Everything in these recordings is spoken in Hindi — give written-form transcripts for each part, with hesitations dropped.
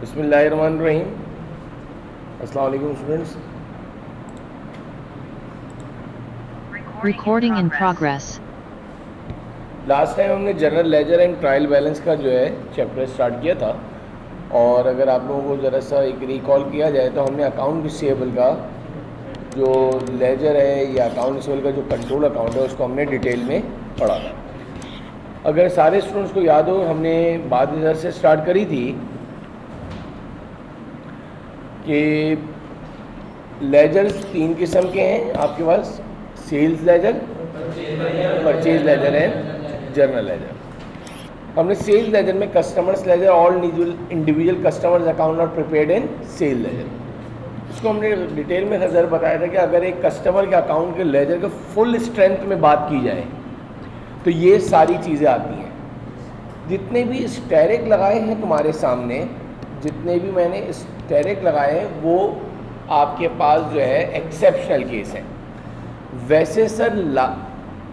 बिस्मिल्लाहिर्रहमानिर्रहीम। अस्सलाम वालेकुम students. Recording in progress. Last time हमने general ledger and trial balance का जो है चैप्टर स्टार्ट किया था, और अगर आप लोगों को ज़रा सा एक रिकॉल किया जाए तो हमने अकाउंट रिसीवेबल का जो लेजर है या अकाउंट रिसीवेबल का जो कंट्रोल अकाउंट है उसको हमने डिटेल में पढ़ा था। अगर सारे स्टूडेंट्स को याद हो, हमने बात इधर से स्टार्ट करी थी कि लेजर्स तीन किस्म के हैं आपके पास: सेल्स लेजर, परचेज लेजर है, जर्नल लेजर। हमने सेल्स लेजर में customers ledger, all individual customers account are prepared in sale ledger, उसको हमने डिटेल में नज़र बताया था कि अगर एक कस्टमर के अकाउंट के लेजर के फुल स्ट्रेंथ में बात की जाए तो ये सारी चीज़ें आती हैं। जितने भी स्टेरिक लगाए हैं तुम्हारे सामने, जितने भी मैंने स्टेरिक लगाए हैं वो आपके पास जो है एक्सेप्शनल केस है। वैसे सर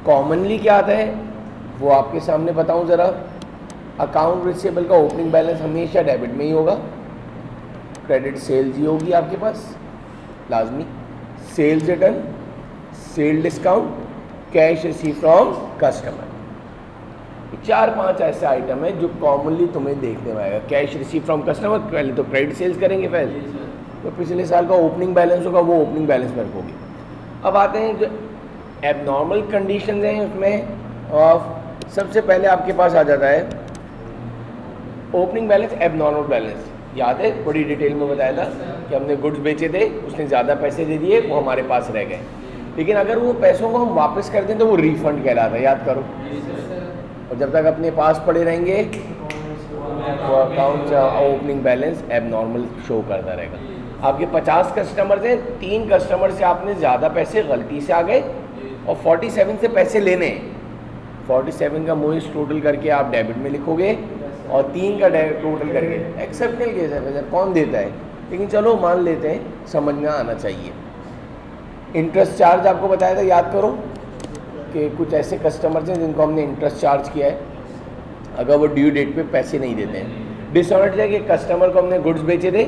कॉमनली क्या आता है वो आपके सामने बताऊं ज़रा। अकाउंट रिसीवेबल का ओपनिंग बैलेंस हमेशा डेबिट में ही होगा, क्रेडिट सेल्स ही होगी आपके पास लाजमी, sales return, sale discount, cash receive from customer. 4-5 ऐसे आइटम है जो कॉमनली तुम्हें देखने में आएगा। कैश रिसीव फ्रॉम कस्टमर, पहले तो क्रेडिट सेल्स करेंगे, पहले तो पिछले साल का ओपनिंग बैलेंस होगा वो ओपनिंग बैलेंस में रखोगे। अब आते हैं जो एबनॉर्मल कंडीशन हैं उसमें, और सबसे पहले आपके पास आ जाता है ओपनिंग बैलेंस, एबनॉर्मल बैलेंस। याद है बड़ी डिटेल में बताया था कि हमने गुड्स बेचे थे, उसने ज़्यादा पैसे दे दिए, वो हमारे पास रह गए, लेकिन अगर वो पैसों को हम वापस कर दें तो वो रिफंड कहलाता है, याद करो। और जब तक अपने पास पड़े रहेंगे वो account opening balance abnormal show करता रहेगा। आपके 50 कस्टमर्स हैं, 3 कस्टमर से आपने ज़्यादा पैसे गलती से आ गए और 47 से पैसे लेने हैं। 47 का मोइस टोटल करके आप डेबिट में लिखोगे और 3 का टोटल करके। एक्सेप्शनल केस है सर, कौन देता है, लेकिन चलो मान लेते हैं, समझ में आना चाहिए। इंटरेस्ट चार्ज आपको बताया था, याद करो कि कुछ ऐसे कस्टमर्स हैं जिनको हमने इंटरेस्ट चार्ज किया है अगर वो ड्यू डेट पे पैसे नहीं देते हैं। डिसऑनेस्ट है कि कस्टमर को हमने गुड्स बेचे थे,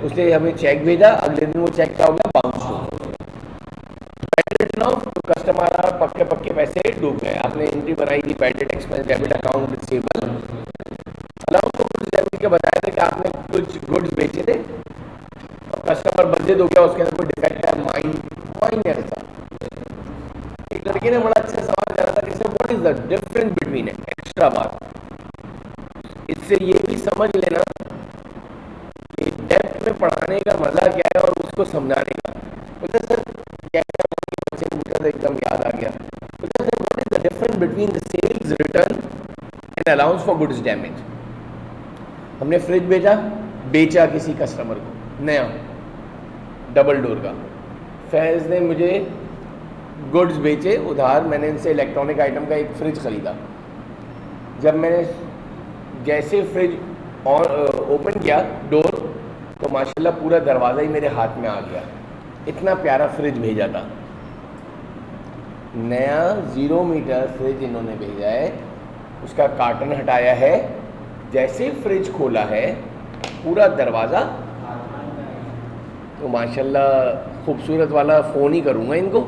उसने हमें चेक भेजा, अगले दिन वो चेक क्या हो गया, बाउंस हो गया। तो कस्टमर पक्के पैसे डूब गए। आपने एंट्री बनाई थी bad debt expense debit account receivable, allowance for goods debit के बताया था कि आपने कुछ गुड्स बेचे थे और कस्टमर बर्जेड हो गया, उसके अंदर कोई डिफेक्ट है, माइनर सा। एक लड़के ने बड़ा अच्छा सवाल करा था कि sir what is the difference between, extra बात, इससे ये भी समझ लेना कि डेप्थ में पढ़ाने का मजा क्या है और उसको समझाने का। बोलते सर क्या बच्चे ने पूछा था, एकदम याद आ गया। बोलते sir what is the difference between the sales return and allowance for goods damage. हमने फ्रिज बेचा किसी कस्टमर को, नया डबल डोर का। फैज़ ने मुझे गुड्स बेचे उधार, मैंने इनसे इलेक्ट्रॉनिक आइटम का एक फ्रिज ख़रीदा। जब मैंने जैसे फ्रिज ओपन किया डोर तो माशाल्लाह पूरा दरवाज़ा ही मेरे हाथ में आ गया। इतना प्यारा फ्रिज भेजा था, नया 0 मीटर फ्रिज इन्होंने भेजा है। उसका कार्टन हटाया है, जैसे फ्रिज खोला है पूरा दरवाज़ा, तो माशाल्लाह खूबसूरत वाला फ़ोन ही करूँगा इनको।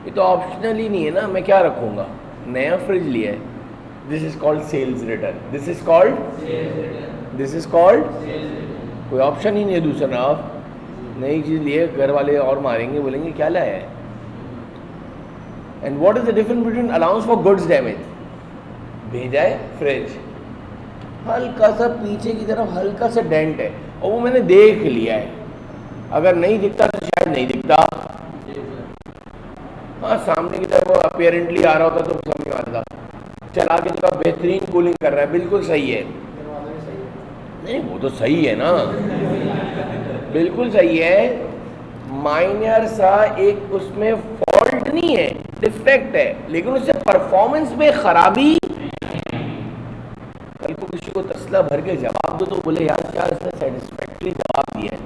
ये तो ऑप्शनल ही नहीं है ना, मैं क्या रखूँगा, नया फ्रिज लिया है। This is called sales return, this is called कोई ऑप्शन ही नहीं है दूसरा। आप नई चीज़ लिए, घर वाले और मारेंगे, बोलेंगे क्या लाया है। And what is the difference between allowance for goods damage, भेजा है फ्रिज, हल्का सा पीछे की तरफ हल्का सा डेंट है और वो मैंने देख लिया है, अगर नहीं दिखता तो शायद नहीं दिखता, हाँ सामने की तरफ अपेरेंटली आ रहा होता तो समझ में आता। चला के तो बेहतरीन कूलिंग कर रहा है, बिल्कुल सही है। नहीं वो तो सही है ना, बिल्कुल सही है। माइनर सा एक उसमें फॉल्ट नहीं है, डिफेक्ट है, लेकिन उससे परफॉर्मेंस में खराबी। कल को किसी को तसला भर के जवाब दो तो बोले यार क्या इसने सेटिस्फैक्ट्री जवाब दिया है।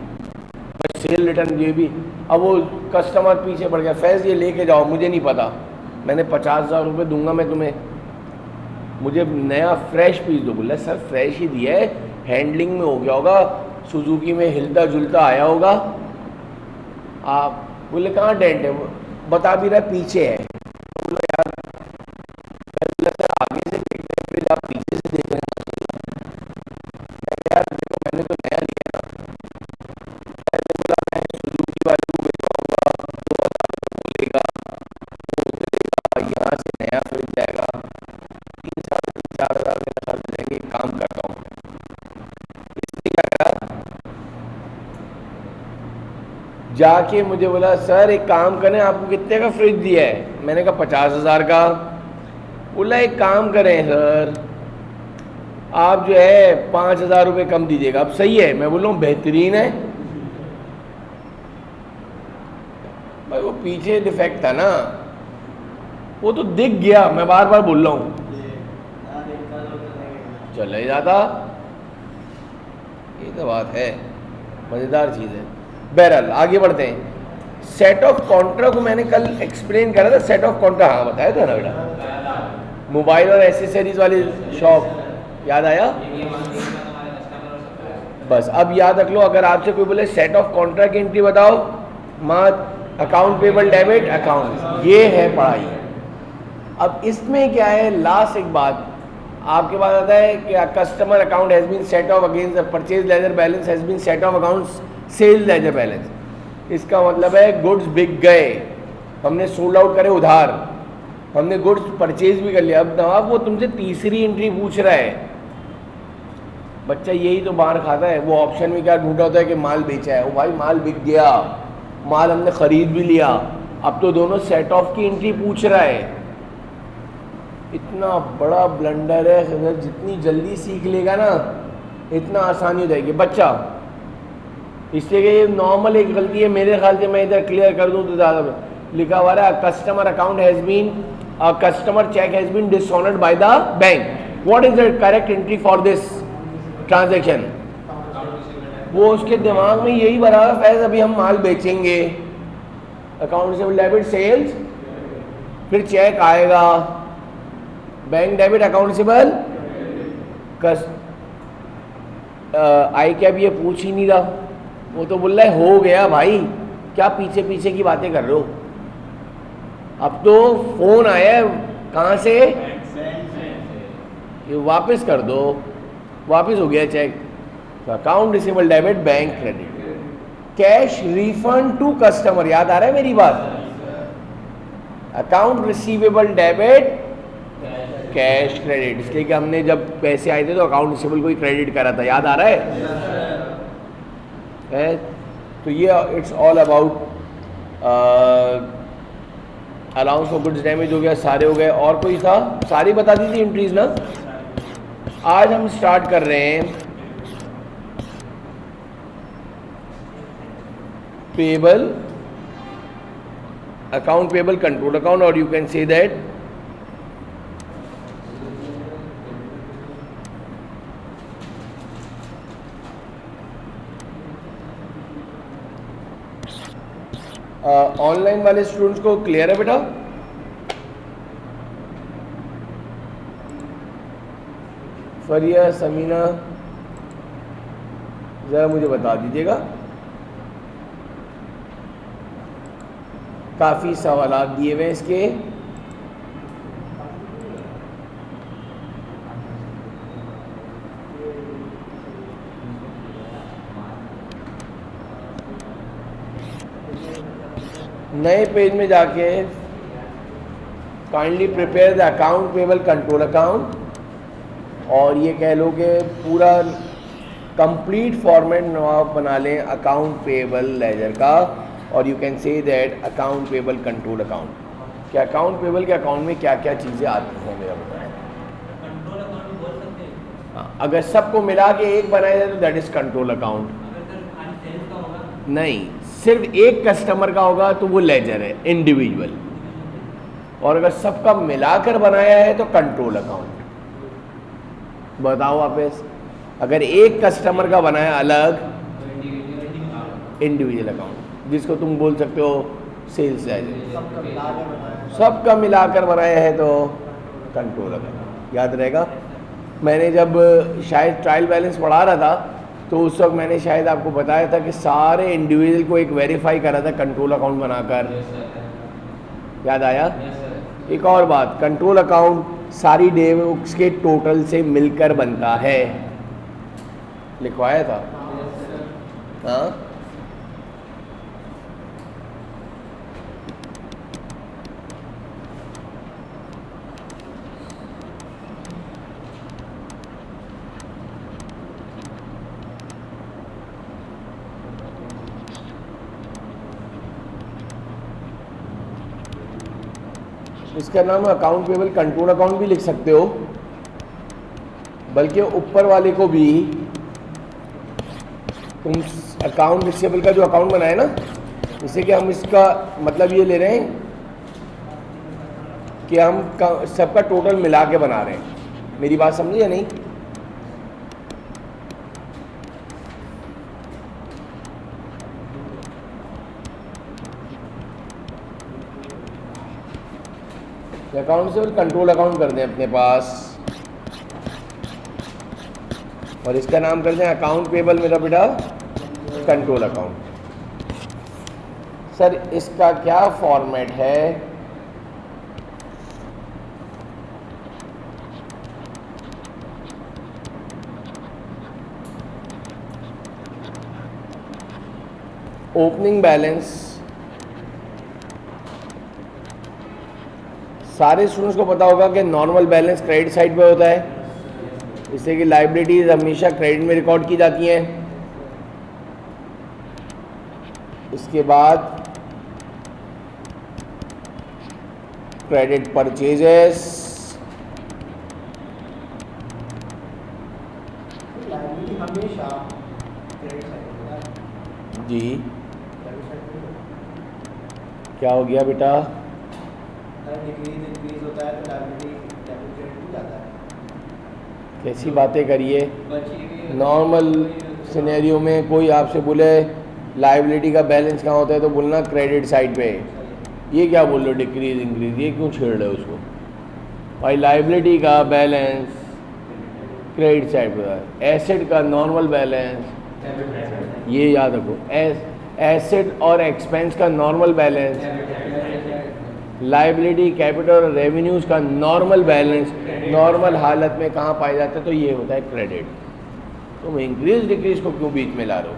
मैं सेल रिटर्न ये भी, अब वो कस्टमर पीछे पड़ गया, फैज़ ये लेके जाओ, मुझे नहीं पता, मैंने 50,000 रुपये दूंगा मैं तुम्हें, मुझे नया फ्रेश पीस दो। बोला सर फ्रेश ही दिया है, हैंडलिंग में हो गया होगा, सुजुकी में हिलता जुलता आया होगा। आप बोले कहाँ डेंट है, वो बता भी रहा है पीछे है। बोले यार सर आगे से देखते हैं फिर आप पीछे से देख रहे हैं। यार देखो मैंने तो नया लिया ना, मैंने बोला मैं सुजुकी वाले को भिजवाऊंगा 2000 बोलेगा, यहाँ से नया फ्रिज जाएगा 3-4 मेरा खर्च जाएंगे। काम करता हूँ इसलिए क्या करा, जाके मुझे बोला सर एक काम करें, आपको कितने का फ्रिज दिया है? मैंने कहा 50,000 का। बोला एक काम करें सर, आप जो है 5,000 रुपये कम दीजिएगा। अब सही है, मैं बोल रहा हूँ बेहतरीन है भाई। वो पीछे डिफेक्ट था ना, वो तो दिख गया, मैं बार बार बोल रहा हूँ चल ही जाता। ये तो बात है, मज़ेदार चीज़ है। बहरहाल आगे बढ़ते हैं। सेट ऑफ कॉन्ट्रा को मैंने कल एक्सप्लेन करा था। सेट ऑफ कॉन्ट्रा हाँ बताया था ना बेटा, मोबाइल और एसेसरीज वाली शॉप, याद आया? बस अब याद रख लो, अगर आपसे कोई बोले सेट ऑफ कॉन्ट्रा की एंट्री बताओ, माँ अकाउंट पेबल डेबिट अकाउंट, ये है पढ़ाई। अब इसमें क्या है, लास्ट एक बात आपके पास आता है कि customer account has been set off against the purchase ledger balance has been set off accounts sale ledger balance. इसका मतलब है गुड्स बिक गए, हमने सोल्ड आउट करे उधार, हमने गुड्स परचेज भी कर लिया। अब नवाब वो तुमसे तीसरी एंट्री पूछ रहा है। बच्चा यही तो मार खाता है। वो ऑप्शन में क्या ढूंढा होता है कि माल बेचा है, वो भाई माल बिक गया, माल हमने ख़रीद भी लिया, अब तो दोनों सेट ऑफ की एंट्री पूछ रहा है। इतना बड़ा ब्लंडर है, अगर जितनी जल्दी सीख लेगा ना इतना आसानी हो जाएगी बच्चा। इसलिए कि ये नॉर्मल एक गलती है, मेरे ख्याल से मैं इधर क्लियर कर दूं तो ज़्यादा लिखा हुआ है customer account has been customer cheque has been dishonoured by the bank, what is the correct entry for this transaction? वो उसके दिमाग में यही भरा है फैज, अभी हम माल बेचेंगे, अकाउंट रिसीवेबल डेबिट सेल्स, फिर चेक आएगा, बैंक डेबिट अकाउंट रिसीवेबल आई कैब, ये पूछ ही नहीं रहा। वो तो बोल रहा है हो गया भाई, क्या पीछे पीछे की बातें कर रहे हो? अब तो फोन आया है, कहाँ से? ये वापस कर दो, वापस हो गया cheque. Account receivable debit bank credit, cash refund to customer, याद आ रहा है मेरी बात? Account receivable debit cash credit, इसलिए कि हमने जब पैसे आए थे तो अकाउंट रिसीवेबल को ही क्रेडिट करा था, याद आ रहा है? तो ये it's all about allowance for goods damage हो गया, सारे हो गए। और कोई था? सारी बता दी थी एंट्रीज ना। आज हम स्टार्ट कर रहे हैं payable account, payable control account, और you can say that online वाले स्टूडेंट्स को क्लियर है बेटा? फरिया, समीना, ज़रा मुझे बता दीजिएगा। काफ़ी सवालात दिए हुए इसके। नए पेज में जाके kindly prepare the account payable control account, और ये कह लो कि पूरा कंप्लीट फॉर्मेट नवाब बना लें अकाउंट पेबल लेजर का, और you can say that account payable control account. क्या अकाउंट पेबल के अकाउंट में क्या क्या चीज़ें आती हैं मेरा बताएं? कंट्रोल अकाउंट बोल सकते हैं? हाँ, अगर सबको मिला के एक बनाया जाए तो that is control account. Sales का होगा? नहीं, सिर्फ एक कस्टमर का होगा तो वो लेजर है, इंडिविजुअल। और अगर सबका मिलाकर बनाया है तो कंट्रोल अकाउंट। बताओ वापस, अगर एक कस्टमर का बनाया अलग, इंडिविजुअल अकाउंट, जिसको तुम बोल सकते हो सेल्स लेजर। सबका मिलाकर बनाया है तो कंट्रोल अकाउंट। याद रहेगा? मैंने जब शायद ट्रायल बैलेंस पढ़ा रहा था तो उस वक्त मैंने शायद आपको बताया था कि सारे इंडिविजुअल को एक वेरीफाई करा था कंट्रोल अकाउंट बनाकर। याद आया? एक और बात, कंट्रोल अकाउंट सारी डेव्स के टोटल से मिलकर बनता है, लिखवाया था। हाँ, इसका नाम अकाउंट पेबल कंट्रोल अकाउंट भी लिख सकते हो, बल्कि ऊपर वाले को भी तुम अकाउंट रिसीवेबल का जो अकाउंट बनाए ना, जैसे कि हम इसका मतलब ये ले रहे हैं कि हम सबका टोटल मिला के बना रहे हैं। मेरी बात समझी या नहीं? अकाउंट से कंट्रोल अकाउंट कर दें अपने पास और इसका नाम कर दें अकाउंट पेबल मेरा बेटा कंट्रोल अकाउंट। सर इसका क्या फॉर्मेट है? ओपनिंग बैलेंस सारे स्टूडेंट्स को पता होगा कि नॉर्मल बैलेंस क्रेडिट साइड पे होता है, इससे कि लाइबिलिटीज हमेशा क्रेडिट में रिकॉर्ड की जाती हैं। इसके बाद क्रेडिट परचेजेस, हमेशा क्रेडिट साइड जी क्या हो गया बेटा? इंक्रीज होता है तो लायबिलिटी डेबिट हो जाता है। कैसी बातें करिए? नॉर्मल सिनेरियो में कोई आपसे बोले लायबिलिटी का बैलेंस कहाँ होता है तो बोलना क्रेडिट साइड पे। ये क्या बोल रहे हो डिक्रीज इंक्रीज, ये क्यों छेड़ रहे हो उसको? भाई लायबिलिटी का बैलेंस क्रेडिट साइड पे होता है, एसेट का नॉर्मल बैलेंस ये याद रखो, एसेट और एक्सपेंस का नॉर्मल बैलेंस, लाइबिलिटी कैपिटल और रेवेन्यूज़ का नॉर्मल बैलेंस नॉर्मल हालत में कहाँ पाए जाते हैं तो ये होता है क्रेडिट। तुम इंक्रीज डिक्रीज को क्यों बीच में ला रहे हो?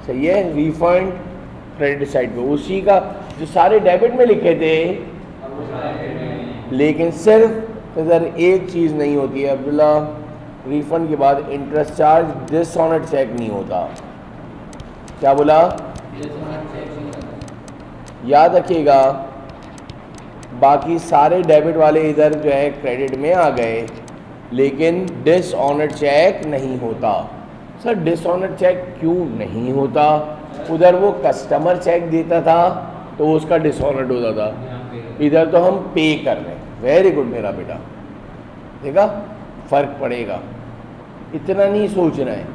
सही है, रिफंड क्रेडिट साइड पे उसी का जो सारे डेबिट में लिखे थे, लेकिन सिर्फ इधर एक चीज़ नहीं होती है अब्दुल्ला, रिफंड के बाद इंटरेस्ट चार्ज डिसऑनर्ड चेक नहीं होता। क्या बोला? याद रखिएगा, बाकी सारे डेबिट वाले इधर जो है क्रेडिट में आ गए, लेकिन डिसऑनर्ड चेक नहीं होता। सर डिसऑनर्ड चेक क्यों नहीं होता? उधर वो कस्टमर चेक देता था तो उसका डिसऑनर्ड होता था, इधर तो हम पे कर रहे हैं। वेरी गुड मेरा बेटा, देखा फर्क पड़ेगा, इतना नहीं सोचना है,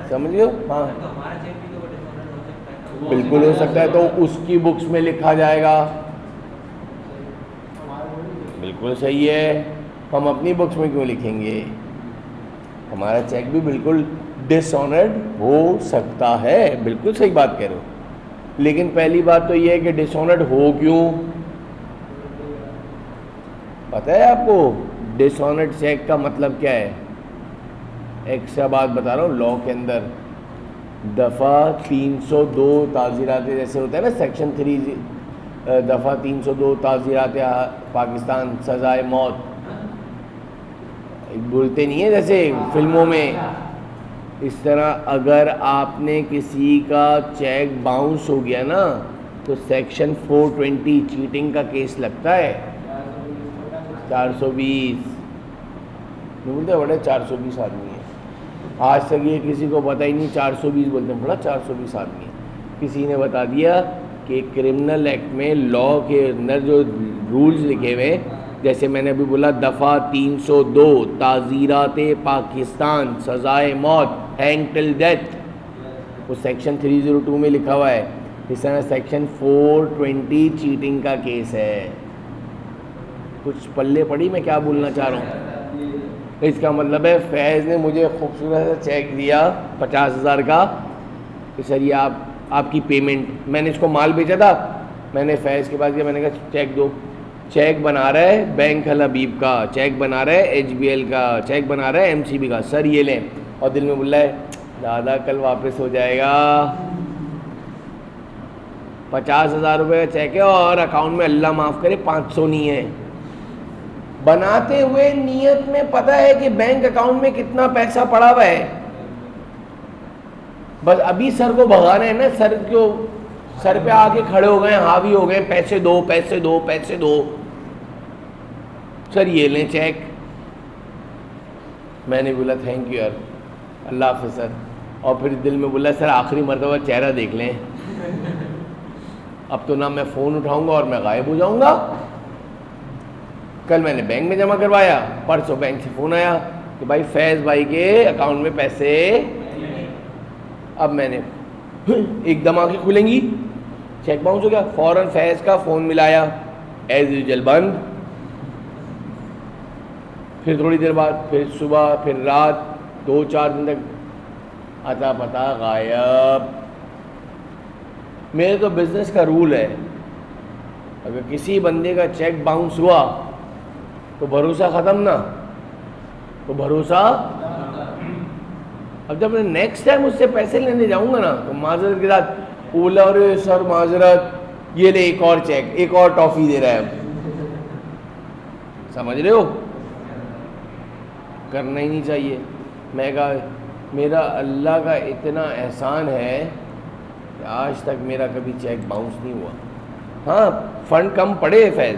समझियो? हाँ तो हमारा चेक भी तो डिसऑनर्ड हो सकता है। बिल्कुल हो सकता है, तो उसकी बुक्स में लिखा जाएगा। बिल्कुल सही है, हम अपनी बुक्स में क्यों लिखेंगे? हमारा चेक भी बिल्कुल डिसऑनर्ड हो सकता है, बिल्कुल सही बात कह रहे हो, लेकिन पहली बात तो ये है कि डिसऑनर्ड हो क्यों? पता है आपको डिसऑनर्ड चेक का मतलब क्या है? एक्स्ट्रा बात बता रहा हूँ, लॉ के अंदर दफ़ा 302 ताज़ीरात जैसे होता है ना, सेक्शन 3 दफ़ा 302 ताज़ीरात पाकिस्तान सज़ाए मौत बोलते नहीं है जैसे फिल्मों में, इस तरह अगर आपने किसी का चेक बाउंस हो गया ना तो सेक्शन 420 चीटिंग का केस लगता है। 420 नहीं बोलते, बड़े 420 आदमी है, आज तक ये किसी को पता ही नहीं 420 बोलते हैं, बड़ा 420 आदमी है। किसी ने बता दिया कि क्रिमिनल एक्ट में लॉ के अंदर जो रूल्स लिखे हुए, जैसे मैंने अभी बोला दफ़ा 302 ताज़ीरात पाकिस्तान सज़ाए मौत हैंग टिल डेथ, वो सेक्शन 302 में लिखा हुआ है। इस तरह सेक्शन 420 चीटिंग का केस है। कुछ पल्ले पड़ी मैं क्या बोलना चाह रहा हूँ? इसका मतलब है फैज़ ने मुझे खूबसूरत सा चेक दिया 50,000 का कि सर ये आपकी पेमेंट, मैंने इसको माल बेचा था, मैंने फैज़ के पास गया, मैंने कहा चेक दो, चेक बना रहा है बैंक अल हबीब का, चेक बना रहा है HBL का, चेक बना रहा है MCB का, सर ये लें, और दिल में बोल रहा है दादा कल वापस हो जाएगा। 50,000 रुपये का चेक है और अकाउंट में अल्लाह माफ़ करे 500 नहीं है। बनाते हुए नियत में पता है कि बैंक अकाउंट में कितना पैसा पड़ा हुआ है, बस अभी सर को भगाना है ना, सर पे आके खड़े हो गए, हावी हो गए, पैसे दो पैसे दो पैसे दो, सर ये लें चेक। मैंने बोला थैंक यू यार, अल्लाह हाफ़िज़ सर, और फिर दिल में बोला सर आखिरी मरतबा चेहरा देख लें, अब तो ना मैं फ़ोन उठाऊंगा और मैं गायब हो जाऊंगा। कल मैंने बैंक में जमा करवाया, परसों बैंक से फ़ोन आया कि भाई फैज़ भाई के अकाउंट में पैसे, अब मैंने एकदम आंखें खुलेंगी, चेक बाउंस हो गया, फ़ौरन फैज़ का फ़ोन मिलाया, एज यूजुअल बंद, फिर थोड़ी देर बाद, फिर सुबह, फिर रात, 2-4 दिन तक अता पता गायब। मेरे तो बिज़नेस का रूल है, अगर किसी बंदे का चेक बाउंस हुआ तो भरोसा ख़त्म ना, तो भरोसा। अब जब मैं नेक्स्ट टाइम उससे पैसे लेने जाऊंगा ना तो माजरत के साथ बोला, अरे सर माजरत, ये ले एक और चेक, एक और टॉफ़ी दे रहा है, समझ रहे हो, करना ही नहीं चाहिए। मैं कहा मेरा अल्लाह का इतना एहसान है कि आज तक मेरा कभी चेक बाउंस नहीं हुआ। हाँ फंड कम पड़े फैज़,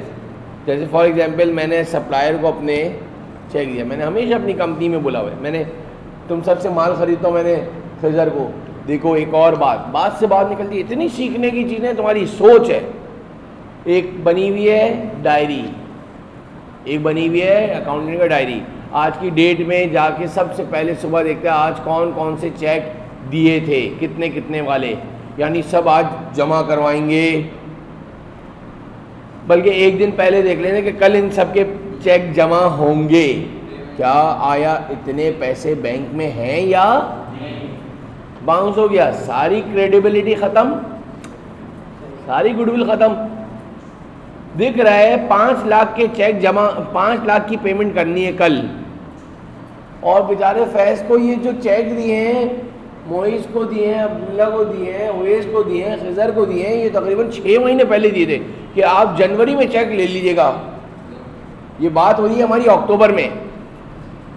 जैसे फॉर एग्जांपल मैंने सप्लायर को अपने चेक दिया, मैंने हमेशा अपनी कंपनी में बोला हुआ है, मैंने तुम सबसे माल ख़रीदता हूँ, मैंने खजर को देखो, एक और बात से बात निकलती है, इतनी सीखने की चीज़ें तुम्हारी सोच है। एक बनी हुई है डायरी, एक बनी हुई है अकाउंटिंग का डायरी, आज की डेट में जाके सबसे पहले सुबह देखते हैं आज कौन कौन से चेक दिए थे, कितने कितने वाले, यानी सब आज जमा करवाएंगे। बल्कि एक दिन पहले देख लेना कि कल इन सब के चेक जमा होंगे, क्या आया इतने पैसे बैंक में हैं या बाउंस हो गया, सारी क्रेडिबिलिटी ख़त्म, सारी गुडविल ख़त्म। दिख रहा है 5 लाख के चेक जमा, 5 लाख की पेमेंट करनी है कल, और बेचारे फैज़ को ये जो चेक दिए हैं, मोइस को दिए हैं, अब्दुल्ला को दिए हैं, उवैस को दिए हैं, खिज़र को दिए हैं, ये तकरीबन 6 महीने पहले दिए थे कि आप जनवरी में चेक ले लीजिएगा। ये बात हो रही है हमारी अक्टूबर में,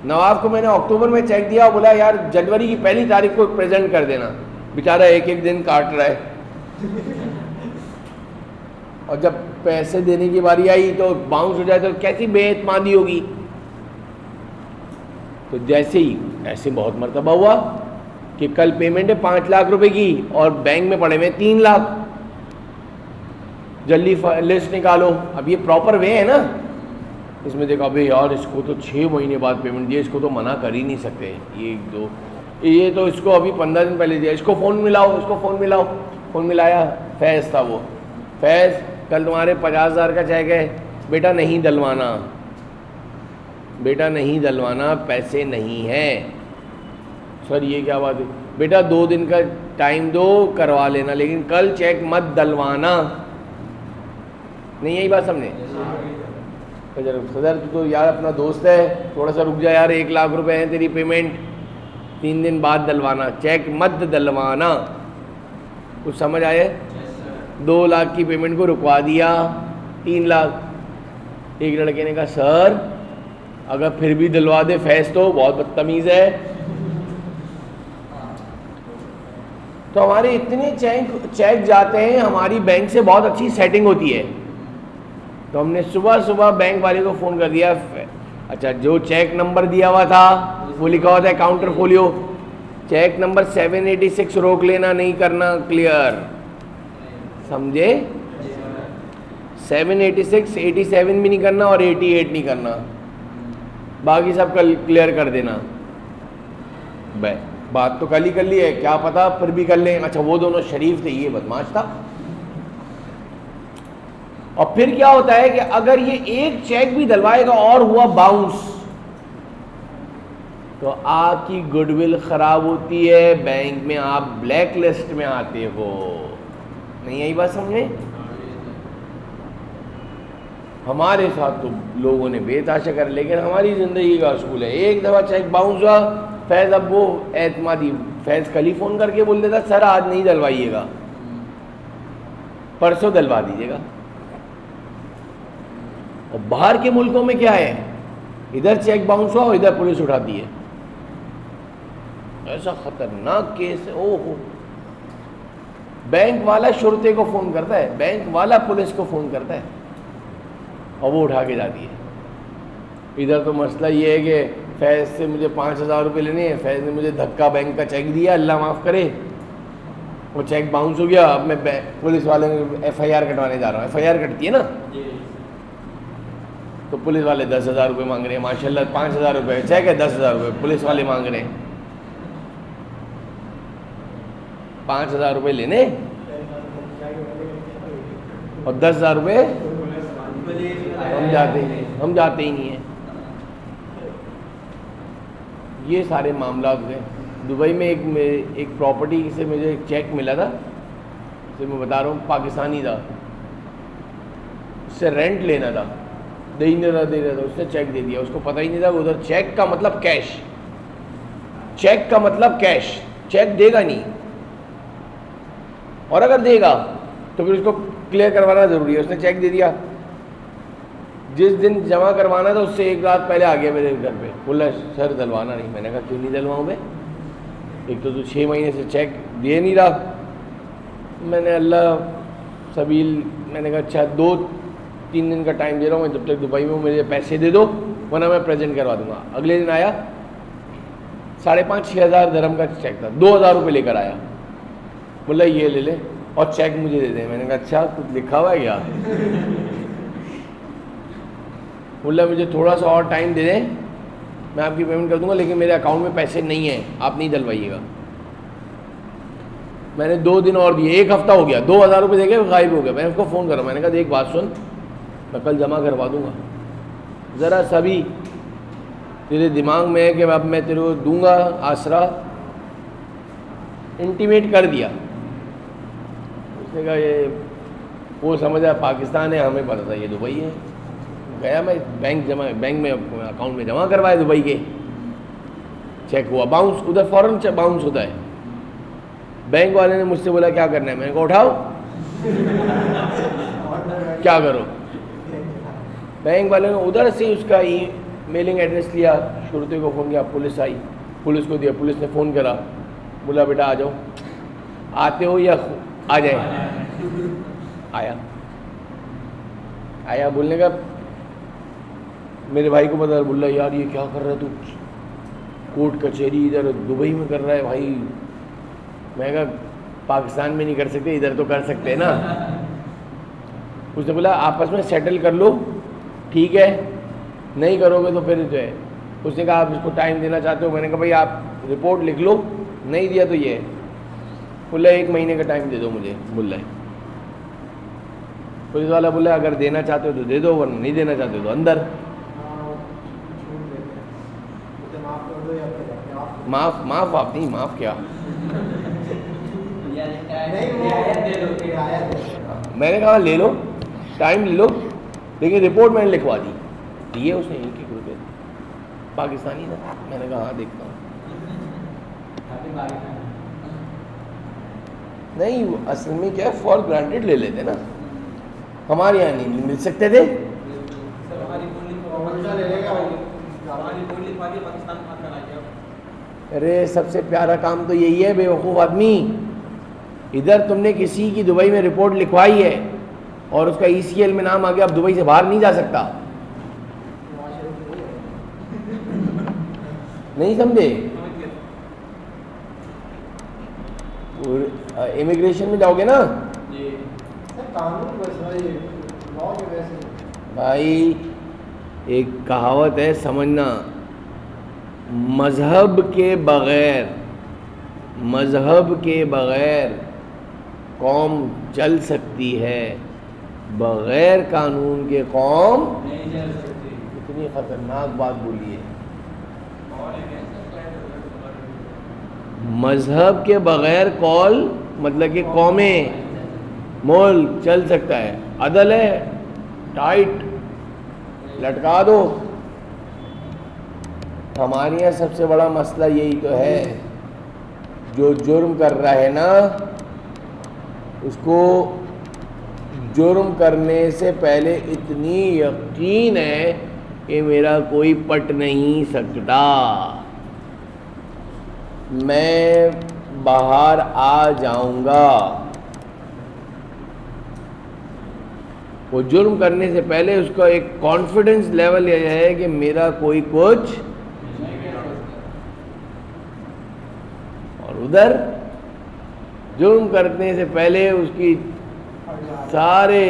नवाब को मैंने अक्टूबर में चेक दिया, बोला यार जनवरी की 1 तारीख को प्रेजेंट कर देना, बेचारा एक एक दिन काट रहा है। और जब पैसे देने की बारी आई तो बाउंस हो जाए तो कैसी बेइत्मादी होगी। तो जैसे ही ऐसे बहुत मरतबा हुआ कि कल पेमेंट है 5 लाख रुपए की और बैंक में पड़े हुए 3 लाख, जल्दी लिस्ट निकालो। अब ये प्रॉपर वे है ना, इसमें देखो अबे यार इसको तो 6 महीने बाद पेमेंट दिया, इसको तो मना कर ही नहीं सकते, ये तो इसको अभी 15 दिन पहले दिया, इसको फ़ोन मिलाओ, इसको फ़ोन मिलाओ। फ़ोन मिलाया, फैज़ था वो, फैज़ कल तुम्हारे 50,000 का चेक है, बेटा नहीं डलवाना, बेटा नहीं डलवाना, पैसे नहीं हैं। सर ये क्या बात है, बेटा 2 दिन का टाइम दो, करवा लेना, लेकिन कल चेक मत डलवाना। नहीं यही बात समझे? सदर तू तो यार अपना दोस्त है, थोड़ा सा रुक जा यार, 1 लाख रुपए हैं तेरी पेमेंट, 3 दिन बाद डलवाना, चेक मत डलवाना। कुछ समझ आए? 2 लाख की पेमेंट को रुकवा दिया, 3 लाख। एक लड़के ने कहा सर अगर फिर भी दिलवा दे फैज़ तो बहुत बदतमीज़ है। तो हमारे इतने चेक जाते हैं, हमारी बैंक से बहुत अच्छी सेटिंग होती है, तो हमने सुबह सुबह बैंक वाले को फ़ोन कर दिया, अच्छा जो चेक नंबर दिया हुआ था वो लिखा हुआ था काउंटर फोलियो, चेक नंबर 786 रोक लेना, नहीं करना क्लियर, समझे? 786, 87 भी नहीं करना और 88 नहीं करना, बाकी सब कल क्लियर कर देना। बात तो कल ही कर ली है, क्या पता फिर भी कर लें। अच्छा वो दोनों शरीफ थे, ये बदमाश था। और फिर क्या होता है कि अगर ये एक चेक भी डलवाएगा और हुआ बाउंस, तो आपकी गुडविल ख़राब होती है, बैंक में आप ब्लैक लिस्ट में आते हो। नहीं आई बात समझे? हमारे साथ तो लोगों ने बेताशा कर, लेकिन हमारी ज़िंदगी का असूल है। एक दफ़ा चेक बाउंस हुआ, फैज़ अब वो एतमादी फैज़ कल ही फ़ोन करके बोल देता सर आज नहीं डलवाइएगा, परसों डलवा दीजिएगा। और बाहर के मुल्कों में क्या है, इधर चेक बाउंस हुआ और इधर पुलिस उठाती है। ऐसा खतरनाक केस है। ओहो, बैंक वाला शुरते को फ़ोन करता है, बैंक वाला पुलिस को फ़ोन करता है और वो उठा के जाती है। इधर तो मसला ये है कि फैज़ से मुझे 5,000 रुपये लेने हैं, फैज़ ने मुझे धक्का बैंक का चेक दिया, अल्लाह माफ़ करे, वो चेक बाउंस हो गया। अब मैं पुलिस वाले FIR कटवाने जा रहा हूँ। FIR कटती है ना, तो पुलिस वाले 10,000 रुपये मांग रहे हैं। माशाल्लाह 5,000 रुपये चेक है, 10,000 रुपये पुलिस वाले मांग रहे हैं। 5,000 रुपये लेने और 10,000 रुपये हम जाते ही नहीं हैं। ये सारे मामला हैं। दुबई में एक प्रॉपर्टी से मुझे एक चेक मिला था, तो मैं बता रहा हूँ, पाकिस्तानी था, उससे रेंट लेना था, दे रहा था, उसने चेक दे दिया। उसको पता ही नहीं था उधर चेक का मतलब कैश, चेक का मतलब कैश, चेक देगा नहीं, और अगर देगा तो फिर उसको क्लियर करवाना ज़रूरी है। उसने चेक दे दिया, जिस दिन जमा करवाना था उससे एक रात पहले आ गया मेरे घर पे, बोला सर डलवाना नहीं। मैंने कहा क्यों नहीं डलवाऊँ मैं, एक तो 6 महीने से चेक दे नहीं रहा। मैंने अल्लाह सबील, मैंने कहा अच्छा 2-3 दिन का टाइम दे रहा हूँ मैं, जब तक दुबई में मुझे पैसे दे दो वरना मैं प्रेजेंट करवा दूँगा। अगले दिन आया, 5,500-6 हज़ार दरम का चेक था, 2,000 रुपये लेकर आया, बोला ये ले ले और चेक मुझे दे दे। मैंने कहा अच्छा कुछ लिखा हुआ है क्या? बोला मुझे थोड़ा सा और टाइम दे दें, मैं आपकी पेमेंट कर दूंगा, लेकिन मेरे अकाउंट में पैसे नहीं हैं, आप नहीं डलवाइएगा। मैंने 2 दिन और दिए, 1 हफ्ता हो गया, 2,000 रुपये देके गायब हो गया। मैंने उसको फ़ोन करा, मैंने कहा देख बात सुन, मैं कल जमा करवा दूंगा, ज़रा सभी तेरे दिमाग में है कि अब मैं तेरे को दूंगा आसरा, इंटीमेट कर दिया। उसने कहा ये वो समझा पाकिस्तान है, हमें पता था ये दुबई है। गया मैं बैंक में अकाउंट में जमा करवाए दुबई के, चेक हुआ बाउंस, उधर फ़ौरन बाउंस होता है। बैंक वाले ने मुझसे बोला क्या करना है, मैंने कहा उठाओ क्या करो। बैंक वाले ने उधर से उसका मेलिंग एड्रेस लिया, शुरते को फ़ोन किया, पुलिस आई, पुलिस को दिया, पुलिस ने फ़ोन करा, बोला बेटा आ जाओ, आते हो या आ जाए। आया बोलने का, मेरे भाई को पता, बोल रहा यार ये क्या कर रहा है तू, कोर्ट कचहरी इधर दुबई में कर रहा है भाई। मैं कहा पाकिस्तान में नहीं कर सकते, इधर तो कर सकते हैं ना। उसने बोला आपस में सेटल कर लो, ठीक है, नहीं करोगे तो फिर जो है। उसने कहा आप इसको टाइम देना चाहते हो, मैंने कहा भाई आप रिपोर्ट लिख लो, नहीं दिया तो ये है। बोला 1 महीने का टाइम दे दो मुझे, बोल रहा है। पुलिस वाला बोला अगर देना चाहते हो तो दे दो, वरना नहीं देना चाहते हो तो अंदर। माफ आप नहीं, माफ क्या, मैंने कहा ले लो, टाइम ले लो, लेकिन रिपोर्ट मैंने लिखवा दी। दिए उसने 1-1 रुपये, पाकिस्तानी था। मैंने कहा हाँ देखता हूँ। नहीं असल में क्या है, फॉर ग्रांटेड ले लेते ना, हमारे यहाँ नहीं मिल सकते थे। अरे सबसे प्यारा काम तो यही है बेवकूफ़ आदमी, इधर तुमने किसी की दुबई में रिपोर्ट लिखवाई है और उसका ECL में नाम आ गया, अब दुबई से बाहर नहीं जा सकता। नहीं समझे? इमिग्रेशन में जाओगे ना भाई, एक कहावत है समझना, मज़हब के बग़ैर कौम चल सकती है, बग़ैर कानून के कौम नहीं चल सकती। कितनी ख़तरनाक बात बोली है। मजहब के बगैर कॉल मतलब कि कौमें मोल चल सकता है, अदल है टाइट लटका दो। हमारे यहाँ सबसे बड़ा मसला यही तो है, जो जुर्म कर रहा है ना उसको जुर्म करने से पहले इतनी यकीन है कि मेरा कोई पट नहीं सकता, मैं बाहर आ जाऊंगा। वो जुर्म करने से पहले उसका एक कॉन्फिडेंस लेवल यह है कि मेरा कोई कुछ, और उधर जुर्म करने से पहले उसकी सारे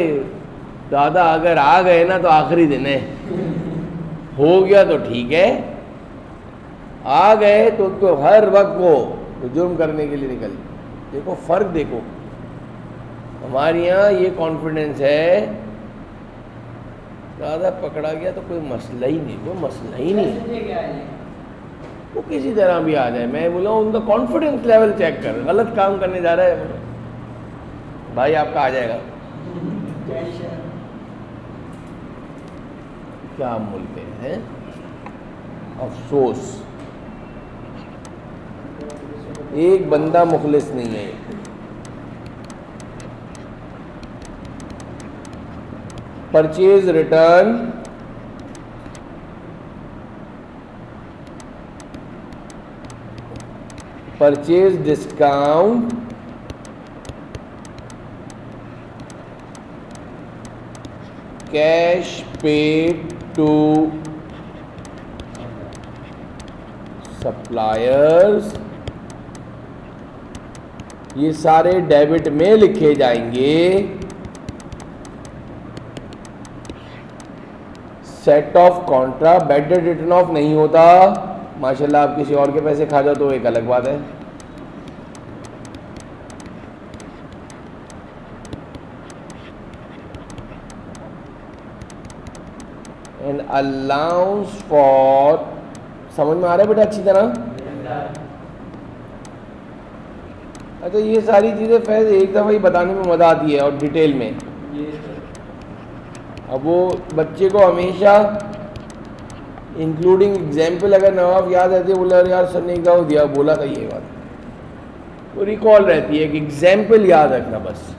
दादा अगर आ गए ना तो आखिरी दिन है, हो गया तो ठीक है, आ गए तो हर वक्त वो जुर्म करने के लिए निकल। देखो फर्क देखो, हमारे यहाँ ये कॉन्फिडेंस है, दादा पकड़ा गया तो कोई मसला ही नहीं, कोई मसला ही नहीं, वो किसी तरह भी आ जाए। मैं बोला उनका कॉन्फिडेंस लेवल चेक कर, गलत काम करने जा रहा है भाई आपका आ जाएगा। क्या मुल्क है, अफसोस एक बंदा मुखलिस नहीं है। Purchase return purchase discount cash paid to suppliers, ये सारे डेबिट में लिखे जाएंगे। Set off contra, bad debt return off नहीं होता। माशाल्लाह आप किसी और के पैसे खा जाओ तो एक अलग बात है। एंड अलाउंस फॉर, समझ में आ रहा है बेटा अच्छी तरह? अच्छा ये सारी चीज़ें फैज़ एक दफ़ा ही बताने में मज़ा आती है और डिटेल में। अब वो बच्चे को हमेशा इंक्लूडिंग एग्जाम्पल अगर नवाब याद रहती है, बोला अरे यार सर ने एक दफ़ा दिया बोला था ये बात, तो रिकॉल रहती है कि एग्जाम्पल याद रखना बस।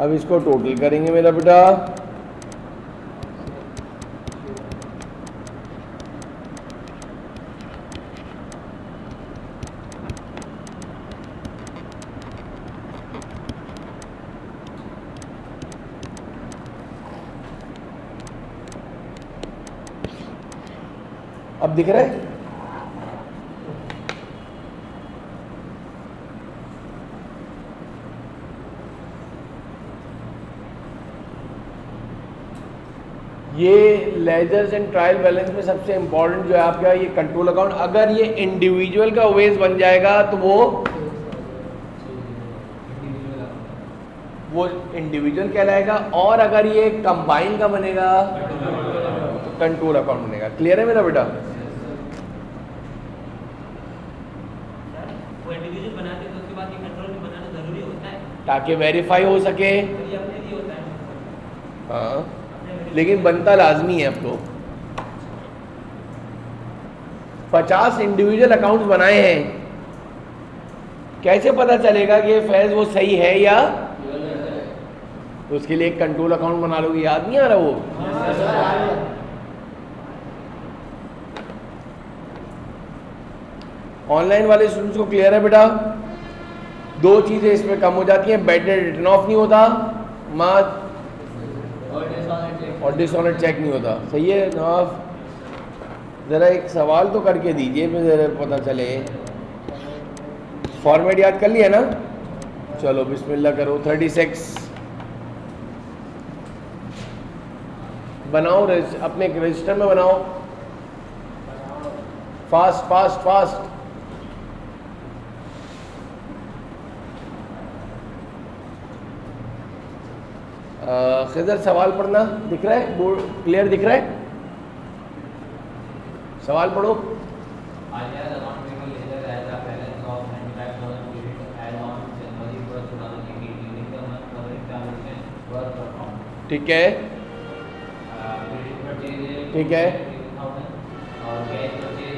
अब इसको टोटल करेंगे मेरा बेटा। अब दिख रहा है? ये लेजर्स एंड ट्रायल बैलेंस में सबसे इंपॉर्टेंट जो है आपका ये कंट्रोल अकाउंट, अगर ये इंडिविजुअल का वेज बन जाएगा तो वो इंडिविजुअल कहलाएगा, और अगर ये कंबाइन का बनेगा तो कंट्रोल अकाउंट बनेगा। क्लियर है मेरा बेटा? वो इंडिविजुअल बनाते हैं तो उसके बाद ये कंट्रोल भी बनाना जरूरी होता है ताकि वेरीफाई हो सके। तो ये अपने लिए होता है। हाँ लेकिन बनता लाजमी है। अब तो 50 इंडिविजुअल अकाउंट्स बनाए हैं, कैसे पता चलेगा कि फैज वो सही है या? तो उसके लिए एक कंट्रोल अकाउंट बना लोगे, याद नहीं आ रहा वो? ऑनलाइन वाले स्टूडेंट्स को क्लियर है बेटा? दो चीजें इसमें कम हो जाती हैं, बैड डेट रिटर्न ऑफ नहीं होता और डिसऑनर चेक नहीं होता। सही है नवाब? ज़रा एक सवाल तो करके दीजिए, मैं ज़रा पता चले। फॉर्मेट याद कर लिया ना? चलो बिस्मिल्लाह करो। 36 बनाओ, अपने रजिस्टर में बनाओ। Fast fast fast. खिजर सवाल पढ़ना दिख रहा है, बोर्ड क्लियर दिख रहा है? सवाल पढ़ो। ठीक है ठीक है।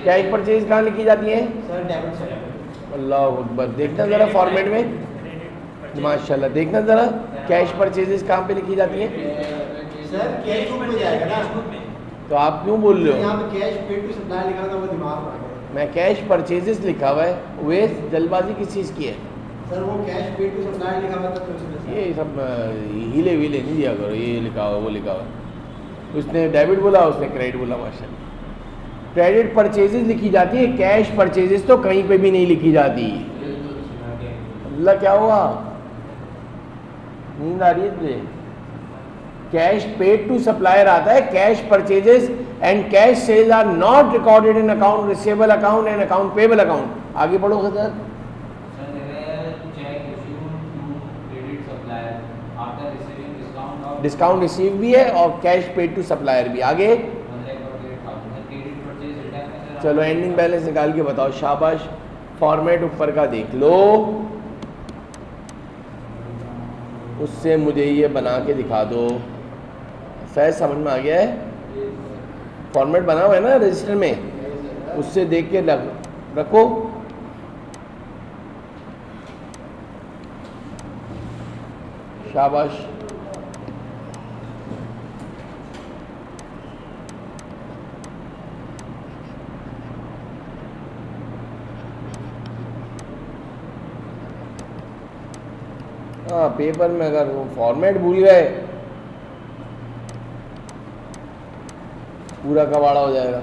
कैश परचेज कहाँ लिखी जाती है? Sir debit side. अल्लाह अकबर, देखना ज़रा फॉर्मेट में, माशाल्लाह देखना ज़रा कैश परचेजेस कहाँ पे लिखी जाती हैं? सर कैश बुक में जाएगा ना, तो आप क्यों बोल रहे हो? यहाँ पे कैश पेड टू सप्लाई लिखा था, वो दिमाग में आ गया। मैं कैश परचेजेस लिखा हुआ है, वे जल्दबाजी किस चीज़ की है? सर वो कैश पेड टू सप्लाई लिखा हुआ था तो उसमें ये सब हीले वीले नहीं दिया करो, ये लिखा हुआ वो लिखा हुआ। उसने डेबिट बोला, उसने क्रेडिट बोला, माशाल्लाह। क्रेडिट परचेजेस लिखी जाती है, कैश परचेजेस तो कहीं पे भी नहीं लिखी जाती। अल्लाह क्या हुआ, नींद आ रही है तुझे? कैश पेड टू सप्लायर आता है, cash purchases and cash sales are not recorded in account receivable account and account payable account. आगे बढ़ो खजर। डिस्काउंट रिसीव भी है और कैश पेड टू सप्लायर भी। आगे चलो एंडिंग बैलेंस निकाल के बताओ, शाबाश। फॉर्मेट ऊपर का देख लो, उससे मुझे ये बना के दिखा दो। फैज समझ में आ गया है? फॉर्मेट बना हुआ है ना रजिस्टर में, उससे देख के रखो। शाबाश। हाँ, पेपर में अगर वो फॉर्मेट भूल गए पूरा कबाड़ा हो जाएगा।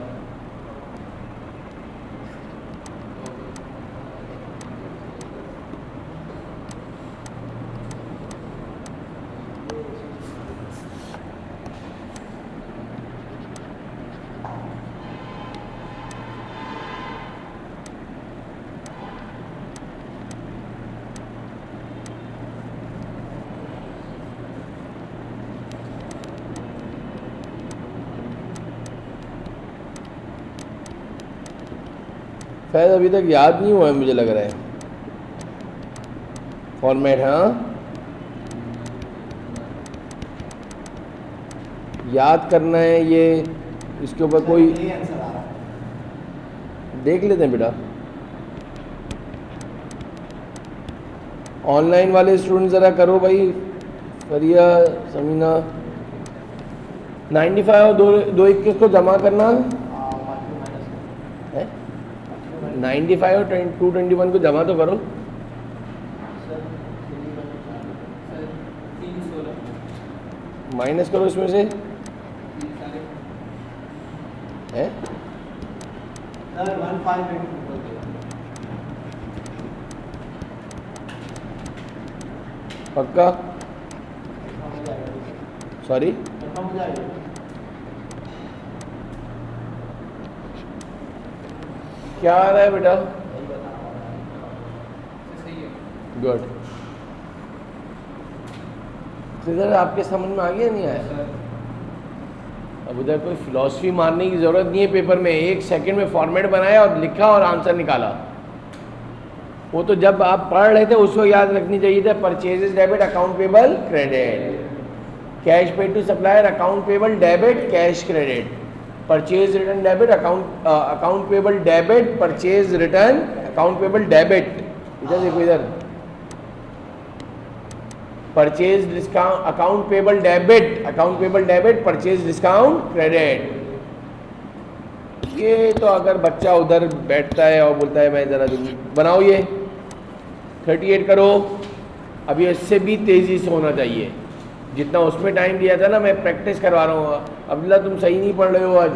फैज़ अभी तक याद नहीं हुआ है मुझे लग रहा है फॉर्मेट। हाँ, याद करना है ये, इसके ऊपर कोई यही आंसर आ रहा है। देख लेते हैं बेटा। ऑनलाइन वाले स्टूडेंट ज़रा करो भाई, फरिया समीना 95 और 221 को जमा करना है। 95 और 221 को जमा तो करो। माइनस करो इसमें से है। सर 15 पक्का? सॉरी, क्या आ रहा है बेटा? गुड। इधर आपके समझ में आ गया नहीं आया? अब उधर कोई फिलॉसफी मारने की ज़रूरत नहीं है। पेपर में 1 सेकंड में फॉर्मेट बनाया और लिखा और आंसर निकाला। वो तो जब आप पढ़ रहे थे उसको याद रखनी चाहिए था। Purchases debit, account payable credit, cash paid to supplier, account payable debit, cash credit, purchase return debit, account payable debit, purchase return, account payable debit. इधर देखो, इधर purchase discount, account payable debit, account payable debit, purchase discount credit. ये तो अगर बच्चा उधर बैठता है और बोलता है मैं ज़रा बनाओ ये 38 करो, अब ये इससे भी तेज़ी से होना चाहिए। जितना उसमें टाइम दिया था ना, मैं प्रैक्टिस करवा रहा हूँ। अब्दुल्ला तुम सही नहीं पढ़ रहे हो आज।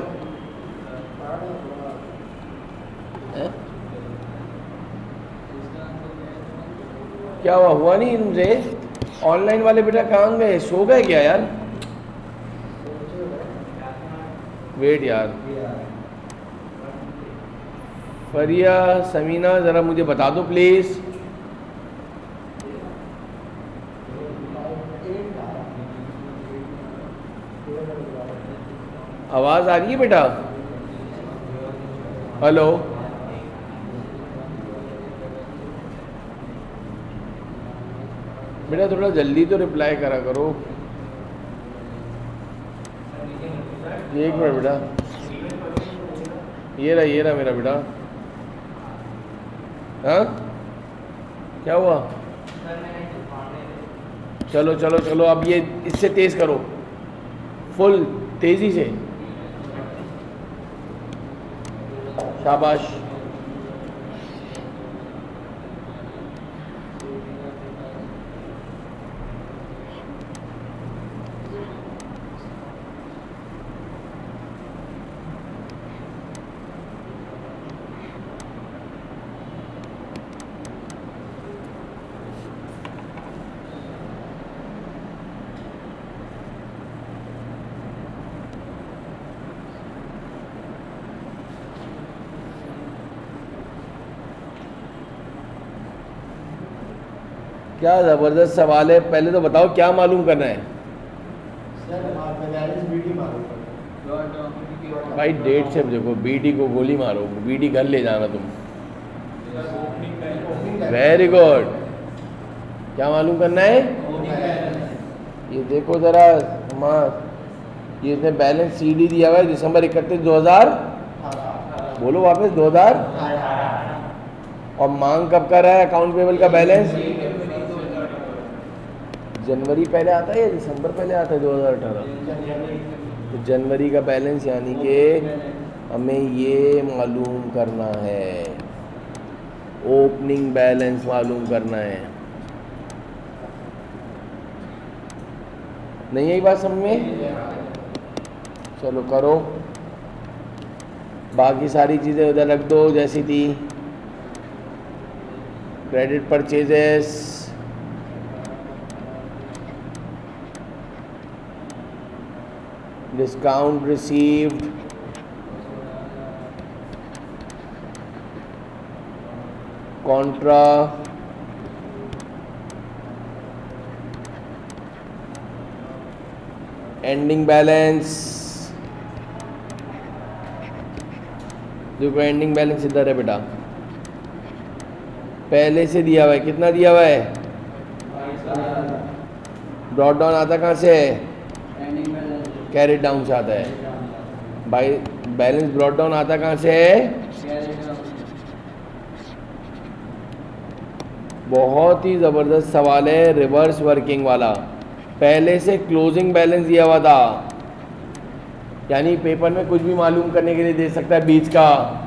क्या हुआ नहीं तुमसे? ऑनलाइन वाले बेटा कहाँ गए? सो गए क्या यार? वेट यार, फरिया समीना ज़रा मुझे बता दो प्लीज़। आवाज़ आ रही है बेटा? हेलो, बेटा थोड़ा जल्दी तो रिप्लाई करा करो। एक मिनट बेटा, ये रहा मेरा बेटा। हाँ क्या हुआ? चलो चलो चलो, अब ये इससे तेज़ करो, फुल तेज़ी से। शाबाश। क्या ज़बरदस्त सवाल है। पहले तो बताओ क्या मालूम करना है? सर बैलेंस बीटी मारो। भाई डेट से देखो, बीडी को गोली मारो, बीडी घर ले जाना तुम। Very good. क्या मालूम करना है? ये देखो ज़रा माँ, ये इसने बैलेंस सीडी दिया हुआ है दिसंबर 31, 2000। बोलो वापस 2000। और मांग कब का रहा है अकाउंट पेबल का बैलेंस? जनवरी पहले आता है या दिसंबर पहले आता है 2018? तो जनवरी का बैलेंस यानी कि हमें ये मालूम करना है, ओपनिंग बैलेंस मालूम करना है। नहीं यही बात समझ में? चलो करो, बाकी सारी चीज़ें उधर रख दो जैसी थी। Credit purchases, discount received, Contra, ending balance. देखो एंडिंग बैलेंस इधर है बेटा, पहले से दिया हुआ है। कितना दिया हुआ है? ब्रॉड डाउन आता कहाँ से है? कैरी डाउन से आता है। भाई बैलेंस ब्रॉड डाउन आता कहाँ से है? बहुत ही ज़बरदस्त सवाल है, रिवर्स वर्किंग वाला। पहले से क्लोजिंग बैलेंस दिया हुआ था, यानी पेपर में कुछ भी मालूम करने के लिए दे सकता है बीच का।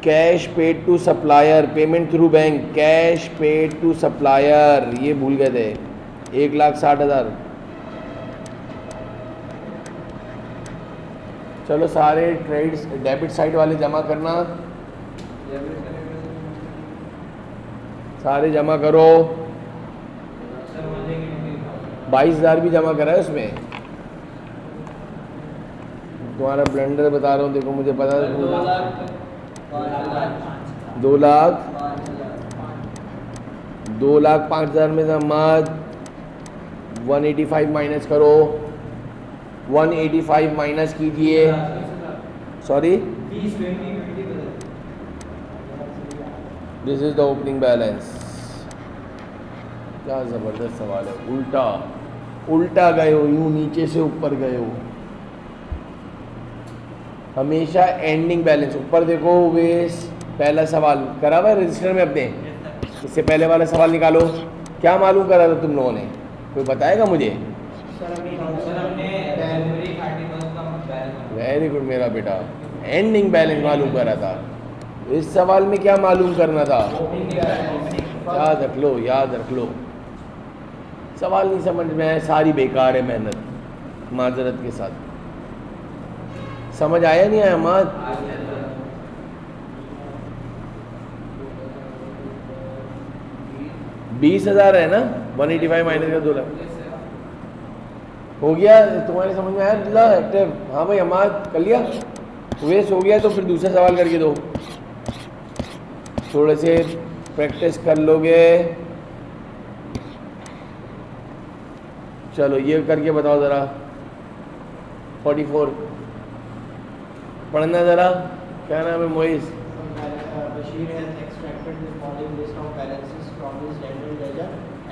Cash paid to supplier, payment through bank, cash paid to supplier, ये भूल गए थे। 1,60,000। चलो सारे क्रेडिट्स डेबिट साइड वाले जमा करना, सारे जमा करो। 22,000 भी जमा करा है उसमें। तुम्हारा ब्लेंडर बता रहा हूँ, देखो मुझे पता है 2,05,000 में से मत 185 माइनस करो, 185 माइनस कीजिए, sorry this is the opening balance. क्या ज़बरदस्त सवाल है। उल्टा उल्टा गए हो, यूं नीचे से ऊपर गए हो। हमेशा एंडिंग बैलेंस ऊपर देखो। वेस पहला सवाल करा हुआ है रजिस्टर में अपने, इससे पहले वाला सवाल निकालो। क्या मालूम करा था तुम लोगों ने? कोई बताएगा मुझे? वेरी गुड मेरा बेटा, एंडिंग बैलेंस मालूम करा था। इस सवाल में क्या मालूम करना था? याद रख लो, याद रख लो। सवाल नहीं समझ में आया, सारी बेकार है मेहनत, माजरत के साथ। समझ आया नहीं आया? मत 20,000 है ना, 185 माइनस का 2 लाख। हो गया तुम्हारे समझ में आया अब्दुल्ला एक्टिव? हाँ भाई हमारा कर लिया, वेस्ट हो गया तो फिर दूसरा सवाल करके दो, थोड़े से प्रैक्टिस कर लोगे। चलो ये करके बताओ ज़रा 44 पढ़ना ज़रा, क्या नाम है moist? Bashir has extracted the following list of balances from his general ledger.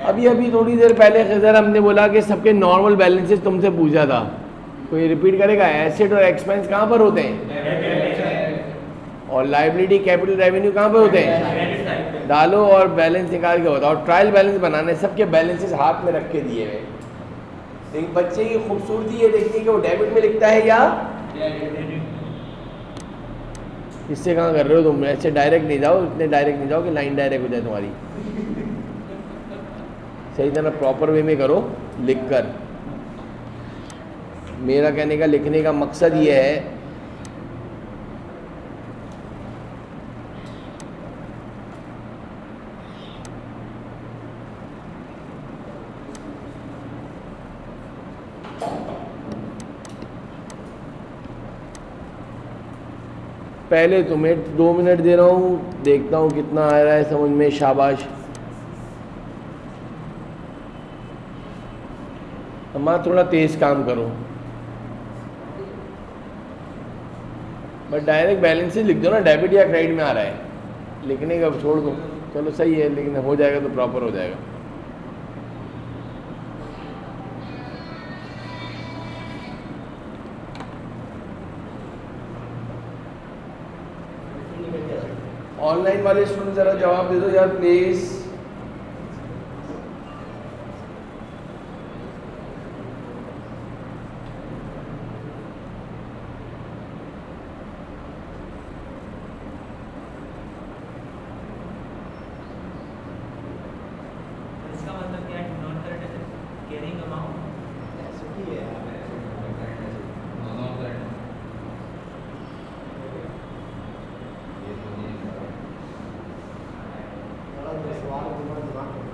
अभी थोड़ी देर पहले खिजर हमने बोला कि सबके नॉर्मल बैलेंसेस तुमसे पूछा था, कोई रिपीट करेगा? एसेट और एक्सपेंस कहाँ पर होते हैं? और लाइबिलिटी कैपिटल रेवेन्यू कहाँ पर होते हैं? डालो और बैलेंस निकाल के बताओ। ट्रायल बैलेंस बनाने, सबके बैलेंसेस हाथ में रख के दिए हुए। लेकिन बच्चे की खूबसूरती ये देखती है कि वो डेबिट में लिखता है या इससे। कहाँ कर रहे हो तुम? ऐसे डायरेक्ट नहीं जाओ, इतने डायरेक्ट नहीं जाओ कि लाइन डायरेक्ट हो जाए तुम्हारी। सही तरह प्रॉपर वे में करो लिख कर। मेरा कहने का लिखने का मकसद ये है पहले तुम्हें 2 मिनट दे रहा हूँ, देखता हूँ कितना आ रहा है समझ में। शाबाश। हमारा थोड़ा तेज काम करो, बट डायरेक्ट बैलेंस ही लिख दो ना, डेबिट या क्रेडिट में आ रहा है, लिखने का छोड़ दो। चलो सही है, लेकिन हो जाएगा तो प्रॉपर हो जाएगा। ऑनलाइन वाले स्टूडेंट ज़रा जवाब दे दो यार प्लीज़। इसका मतलब क्या है? Non current assets carrying amount ऐसे ही है थोड़ा सवाल तुम्हारा दिमाग में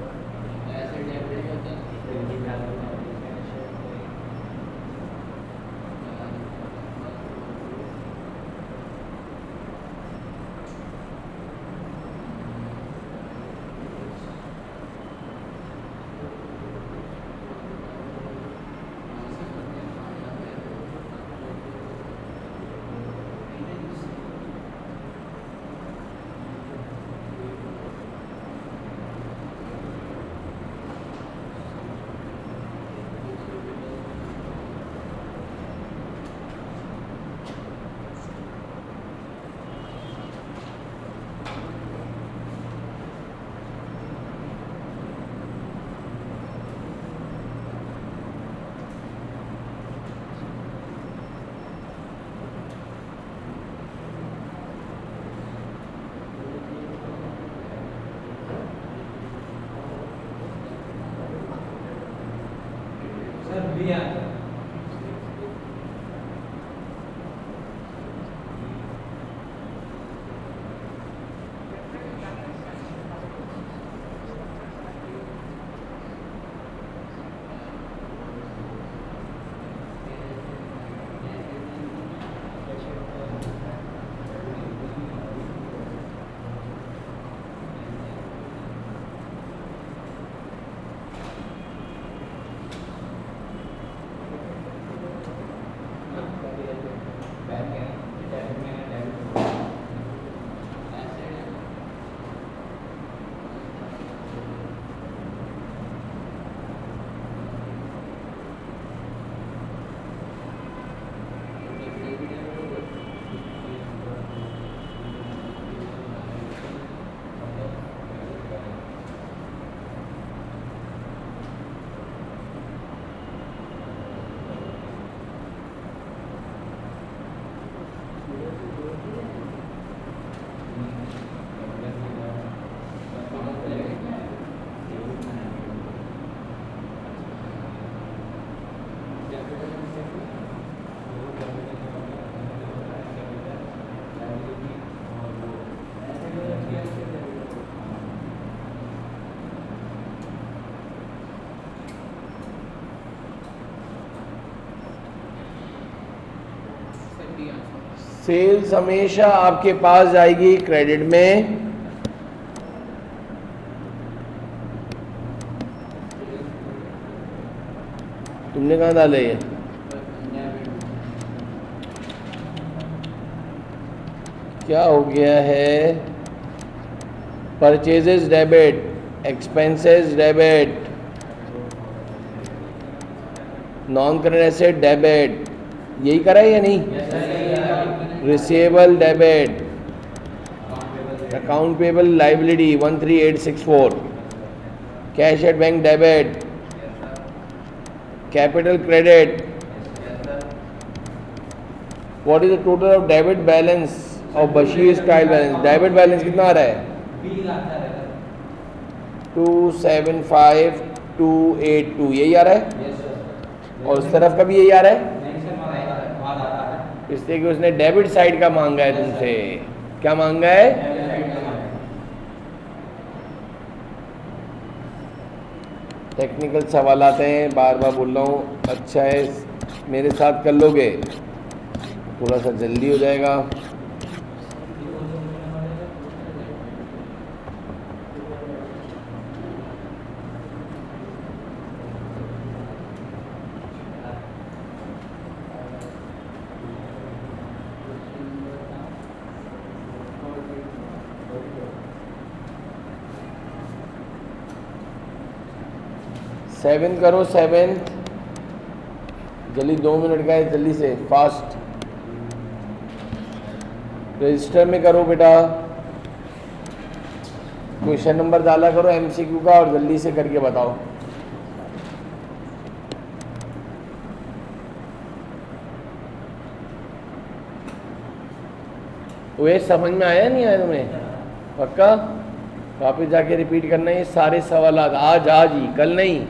सर लिया सेल्स हमेशा आपके पास जाएगी क्रेडिट में, तुमने कहाँ डाले ये? क्या हो गया है? Purchases debit, expenses debit, non current asset debit, यही करा है या नहीं? Receivable debit, account payable liability 13864, cash at bank debit, capital credit. What is the total of debit balance of Bashir trial balance? Debit balance कितना आ रहा है? 275282, यही आ रहा है? और उस तरफ का भी यही आ रहा है? इसलिए कि उसने डेबिट साइड का मांगा है तुमसे. क्या मांगा है? टेक्निकल सवाल आते हैं, बार बार बोल रहा हूँ. अच्छा है मेरे साथ कर लोगे, थोड़ा सा जल्दी हो जाएगा. सेवन करो, सेवेंथ जल्दी, 2 मिनट का है, जल्दी से फास्ट. रजिस्टर में करो बेटा, क्वेश्चन नंबर डाला करो एमसीक्यू का और जल्दी से करके बताओ. वो समझ में आया नहीं आया तुम्हें? पक्का वापस जाके रिपीट करना है ये सारे सवाल आज ही, कल नहीं.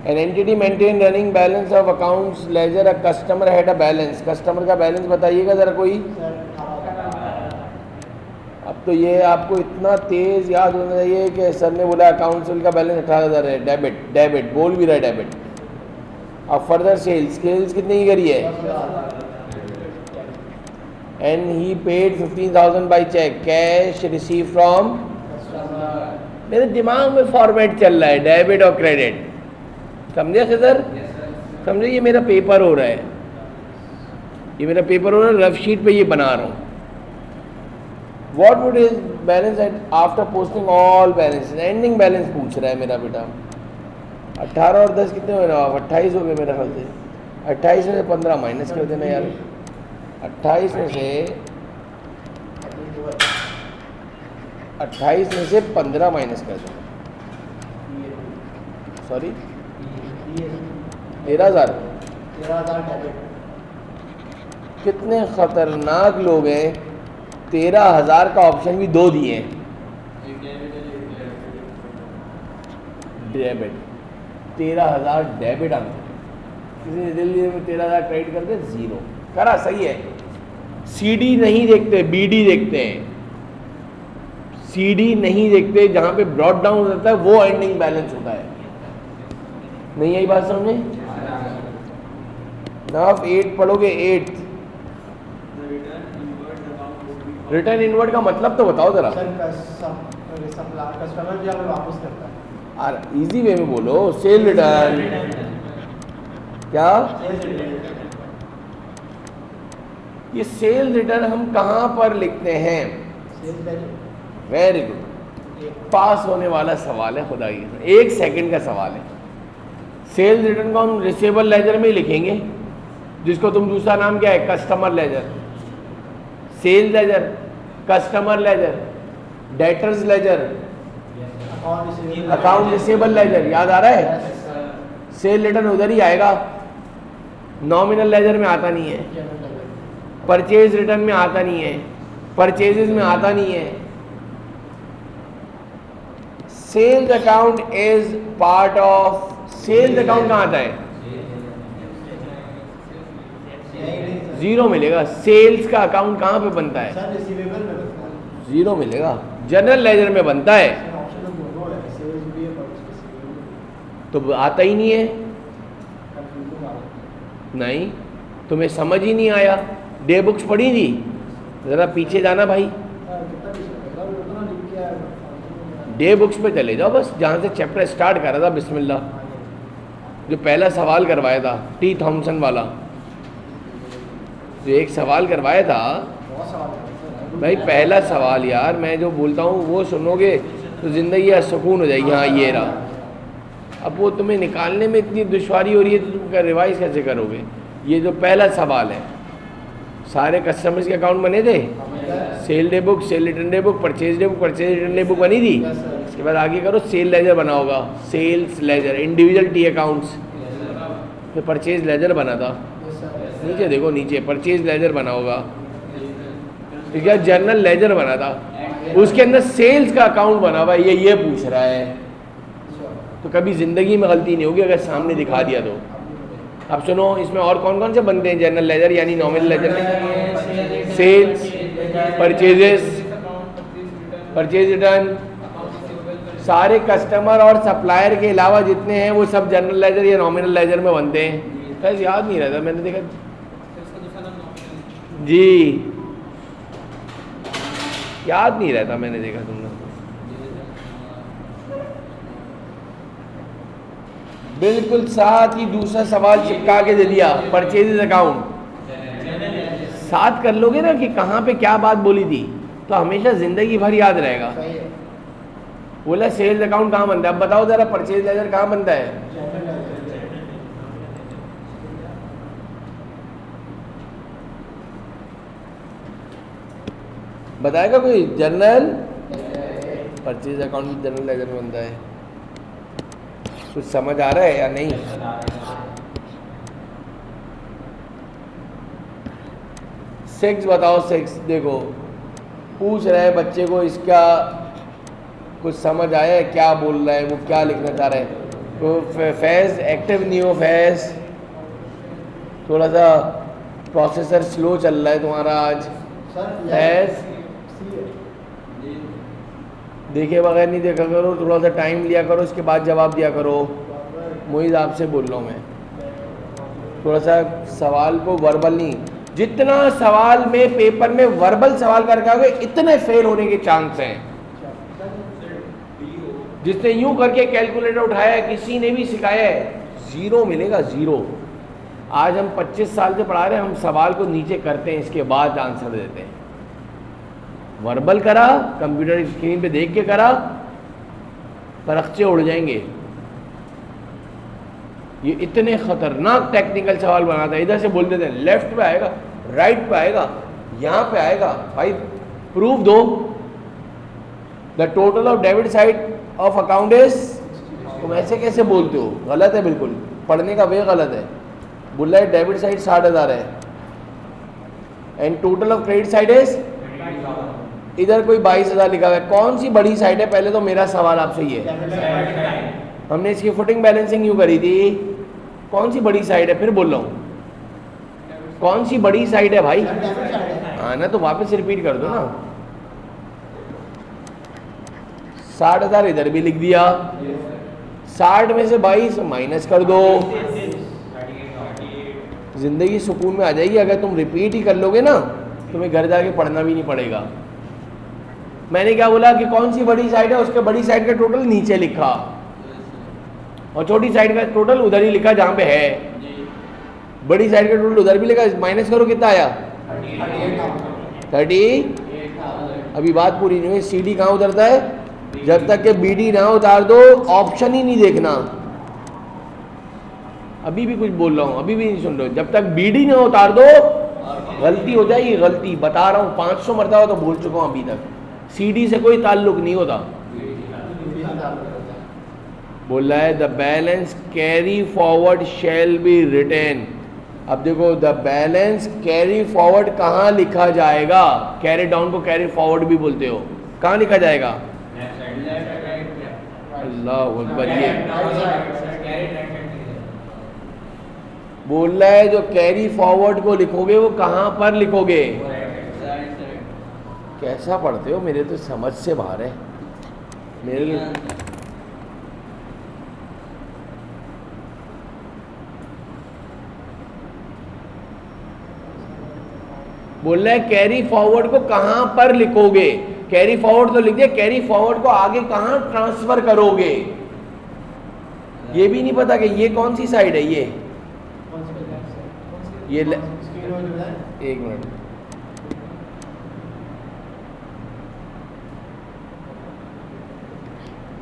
An entity maintain running balance of accounts ledger, a customer had a balance. Customer का बैलेंस बताइएगा ज़रा कोई. अब तो ये आपको इतना तेज़ याद होना चाहिए कि सर ने बोला अकाउंट्स का बैलेंस 18,000 है. डेबिट, डेबिट बोल भी रहा है डेबिट. अब फर्दर सेल्स कितने की करी है? And he paid 15,000 by cheque, cash receive from. मेरे दिमाग में फॉर्मेट चल रहा है डेबिट और क्रेडिट. समझे सर? समझे? ये मेरा पेपर हो रहा है, ये मेरा पेपर हो रहा है, रफ शीट पे ये बना रहा हूँ. What would is balance at after posting all balance? Ending balance पूछ रहा है मेरा बेटा. 18 और 10 कितने हो रहे? 28 हो गए मेरा ख्याल से. 28 में से 15 माइनस कर देना यार. 28 में से 15 माइनस कर देना. सॉरी 13,000. कितने खतरनाक लोग हैं. 13,000 का ऑप्शन भी 2 दिए हैं. डेबिट 13,000 डेबिट आना. किसी ने दिल्ली में 13,000 क्रेडिट कर दे, 0 करा. सही है. सीडी नहीं देखते, बीडी देखते हैं. सीडी नहीं देखते, जहां पे ब्रॉड डाउन होता है वो एंडिंग बैलेंस होता है. नहीं आई बात समझे? नाफ 8 पढ़ोगे. 8 रिटर्न इनवर्ड का मतलब तो बताओ जरा. कस्टमर जो हमें वापस करता है. इजी वे में बोलो. Cell return. क्या ये सेल रिटर्न हम कहाँ पर लिखते हैं? Very good. पास होने वाला सवाल है खुदा की. 1 सेकंड का सवाल है. सेल रिटर्न को हम रिसीवेबल लेजर में ही लिखेंगे, जिसको तुम दूसरा नाम क्या है? Customer ledger. Sale ledger, customer ledger, debtors ledger, account receivable ledger. याद आ रहा है? सेल रिटर्न उधर ही आएगा, नॉमिनल लेजर में आता नहीं है. परचेज रिटर्न में आता नहीं है, परचेजेस में आता नहीं है. Sales account is part of. Sales account कहाँ आता है? 0 मिलेगा. सेल्स का अकाउंट कहाँ पे बनता है? 0 मिलेगा. जनरल लेजर में बनता है. तो आता ही नहीं है. नहीं तुम्हें समझ ही नहीं आया, डे बुक्स पढ़ी थी, ज़रा पीछे जाना भाई, डे बुक्स पे चले जाओ बस, जहाँ से चैप्टर स्टार्ट करा था बिस्मिल्लाह, जो पहला सवाल करवाया था टी थॉमसन वाला, जो एक सवाल करवाया था भाई, पहला सवाल यार, मैं जो बोलता हूँ वो सुनोगे तो ज़िंदगी सुकून हो जाएगी। हाँ ये रहा, अब वो तुम्हें निकालने में इतनी दुश्वारी हो रही है तो तुम रिवाइज कैसे करोगे। ये जो पहला सवाल है, सारे कस्टमर्स के अकाउंट बने थे, sale day book, sale return day book, purchase day book, purchase return day book बनी थी। इसके बाद आगे करो, सेल लेजर बना होगा, sales ledger, individual T accounts, फिर परचेज लेजर बना था, नीचे देखो नीचे परचेज लेजर बना होगा, ठीक है, जर्नल लेजर बना था, उसके अंदर सेल्स का अकाउंट बना हुआ, ये पूछ रहा है। तो कभी ज़िंदगी में गलती नहीं होगी अगर सामने दिखा दिया तो। अब सुनो, इसमें और कौन कौन से बनते हैं जनरल लेजर यानी नॉमिनल लेजर में? सेल्स, परचेजेस, परचेज रिटर्न, सारे कस्टमर और सप्लायर के अलावा जितने हैं वो सब जनरल लेजर या नॉमिनल लेजर में बनते हैं। कैसे याद नहीं रहता, मैंने देखा जी, याद नहीं रहता, मैंने देखा तुमने। बिल्कुल साथ ही दूसरा सवाल चिपका के दे दिया, परचेजेस अकाउंट साथ कर लोगे ना कि कहाँ पे क्या बात बोली थी, तो हमेशा जिंदगी भर याद रहेगा। बोला सेल्स अकाउंट कहाँ बनता है, अब बताओ जरा परचेज लेजर कहाँ बनता है? बताएगा कोई? Journal purchase account general ledger में बनता है। कुछ समझ आ रहा है या नहीं? सेक्स बताओ, सेक्स देखो, पूछ रहे हैं बच्चे को, इसका कुछ समझ आया है क्या बोल रहा है, वो क्या लिखना चाह रहा है? तो फैज एक्टिव नहीं हो, फैज थोड़ा सा प्रोसेसर स्लो चल रहा है तुम्हारा आज। फैज देखे बगैर नहीं देखा करो, थोड़ा सा टाइम लिया करो, उसके बाद जवाब दिया करो। मोहित आपसे बोल रहा हूँ मैं, थोड़ा सा सवाल को वर्बल नहीं, जितना सवाल में पेपर में वर्बल सवाल करके आओगे इतने फेल होने के चांस हैं। जिसने यूं करके कैलकुलेटर उठाया है, किसी ने भी सिखाया है, जीरो मिलेगा, जीरो। आज हम 25 साल से पढ़ा रहे हैं, हम सवाल को नीचे करते हैं, इसके बाद आंसर देते हैं। वर्बल करा, कंप्यूटर स्क्रीन पे देख के करा, परख्चे उड़ जाएंगे। ये इतने खतरनाक टेक्निकल सवाल बनाता है, इधर से बोल देते हैं लेफ्ट पे आएगा, राइट पे आएगा, यहाँ पे आएगा, भाई प्रूफ दो। The total of debit side of account is, तुम ऐसे कैसे बोलते हो? गलत है, बिल्कुल पढ़ने का वे गलत है। बोल रहा है डेबिट साइड 60,000 है and total of credit side is, इधर कोई 22,000 लिखा हुआ है। कौन सी बड़ी साइड है? पहले तो मेरा सवाल आपसे ये है, हमने इसकी फुटिंग बैलेंसिंग यूँ करी थी, कौन सी बड़ी साइड है? फिर बोल रहा हूँ, कौन सी बड़ी साइड है भाई? हाँ ना, तो वापस रिपीट कर दो ना। 60,000 इधर भी लिख दिया, 60 में से 22 माइनस कर दो, जिंदगी सुकून में आ जाएगी। अगर तुम रिपीट ही कर लोगे ना, तुम्हें घर जाके पढ़ना भी नहीं पड़ेगा। मैंने क्या बोला कि कौन सी बड़ी साइड है, उसके बड़ी साइड का टोटल नीचे लिखा और छोटी साइड का टोटल उधर ही लिखा जहाँ पे है। बड़ी साइड का टोटल उधर भी लिखा, माइनस करो कितना आया? 30। अभी बात पूरी नहीं हुई। CD कहाँ उतरता है? जब तक के BD ना उतार दो, ऑप्शन ही नहीं देखना। अभी भी कुछ बोल रहा हूँ, अभी भी नहीं सुन रहे हो। जब तक BD ना उतार दो, गलती हो जाएगी, गलती बता रहा हूँ, 500 मरतबा तो बोल चुका हूँ अभी तक। CD से कोई ताल्लुक नहीं होता। बोल रहा है the balance carry forward shall be written. अब देखो, द बैलेंस कैरी फॉरवर्ड कहाँ लिखा जाएगा? कैरी डाउन को कैरी फॉरवर्ड भी बोलते हो, कहाँ लिखा जाएगा? अल्लाह अकबर। ये बोल रहा है जो कैरी फॉरवर्ड को लिखोगे वो कहाँ पर लिखोगे? कैसा पढ़ते हो? मेरे तो समझ से बाहर है। मेरे बोल रहा है कैरी फॉरवर्ड को कहां पर लिखोगे, कैरी फॉरवर्ड तो लिख दिया, कैरी फॉरवर्ड को आगे कहां ट्रांसफर करोगे, ये भी नहीं पता कि ये कौन सी साइड है। ये एक मिनट,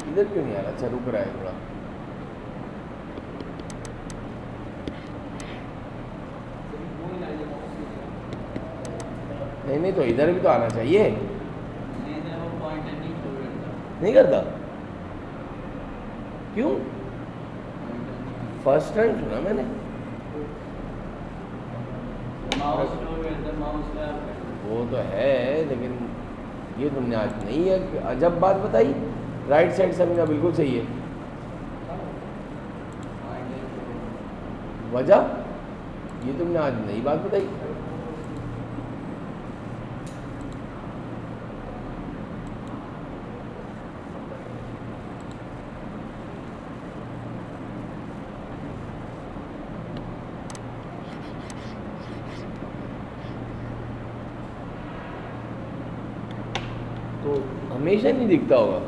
इधर क्यों नहीं आ रहा? अच्छा रुक रहा है थोड़ा। नहीं तो इधर भी तो आना चाहिए। नहीं करता क्यों? फर्स्ट टाइम सुना मैंने। वो तो है लेकिन ये तुमने आज नहीं है, अजब बात बताई। राइट साइड समझना बिल्कुल सही है। वजह ये तुमने आज नई बात बताई। तो हमेशा नहीं दिखता होगा।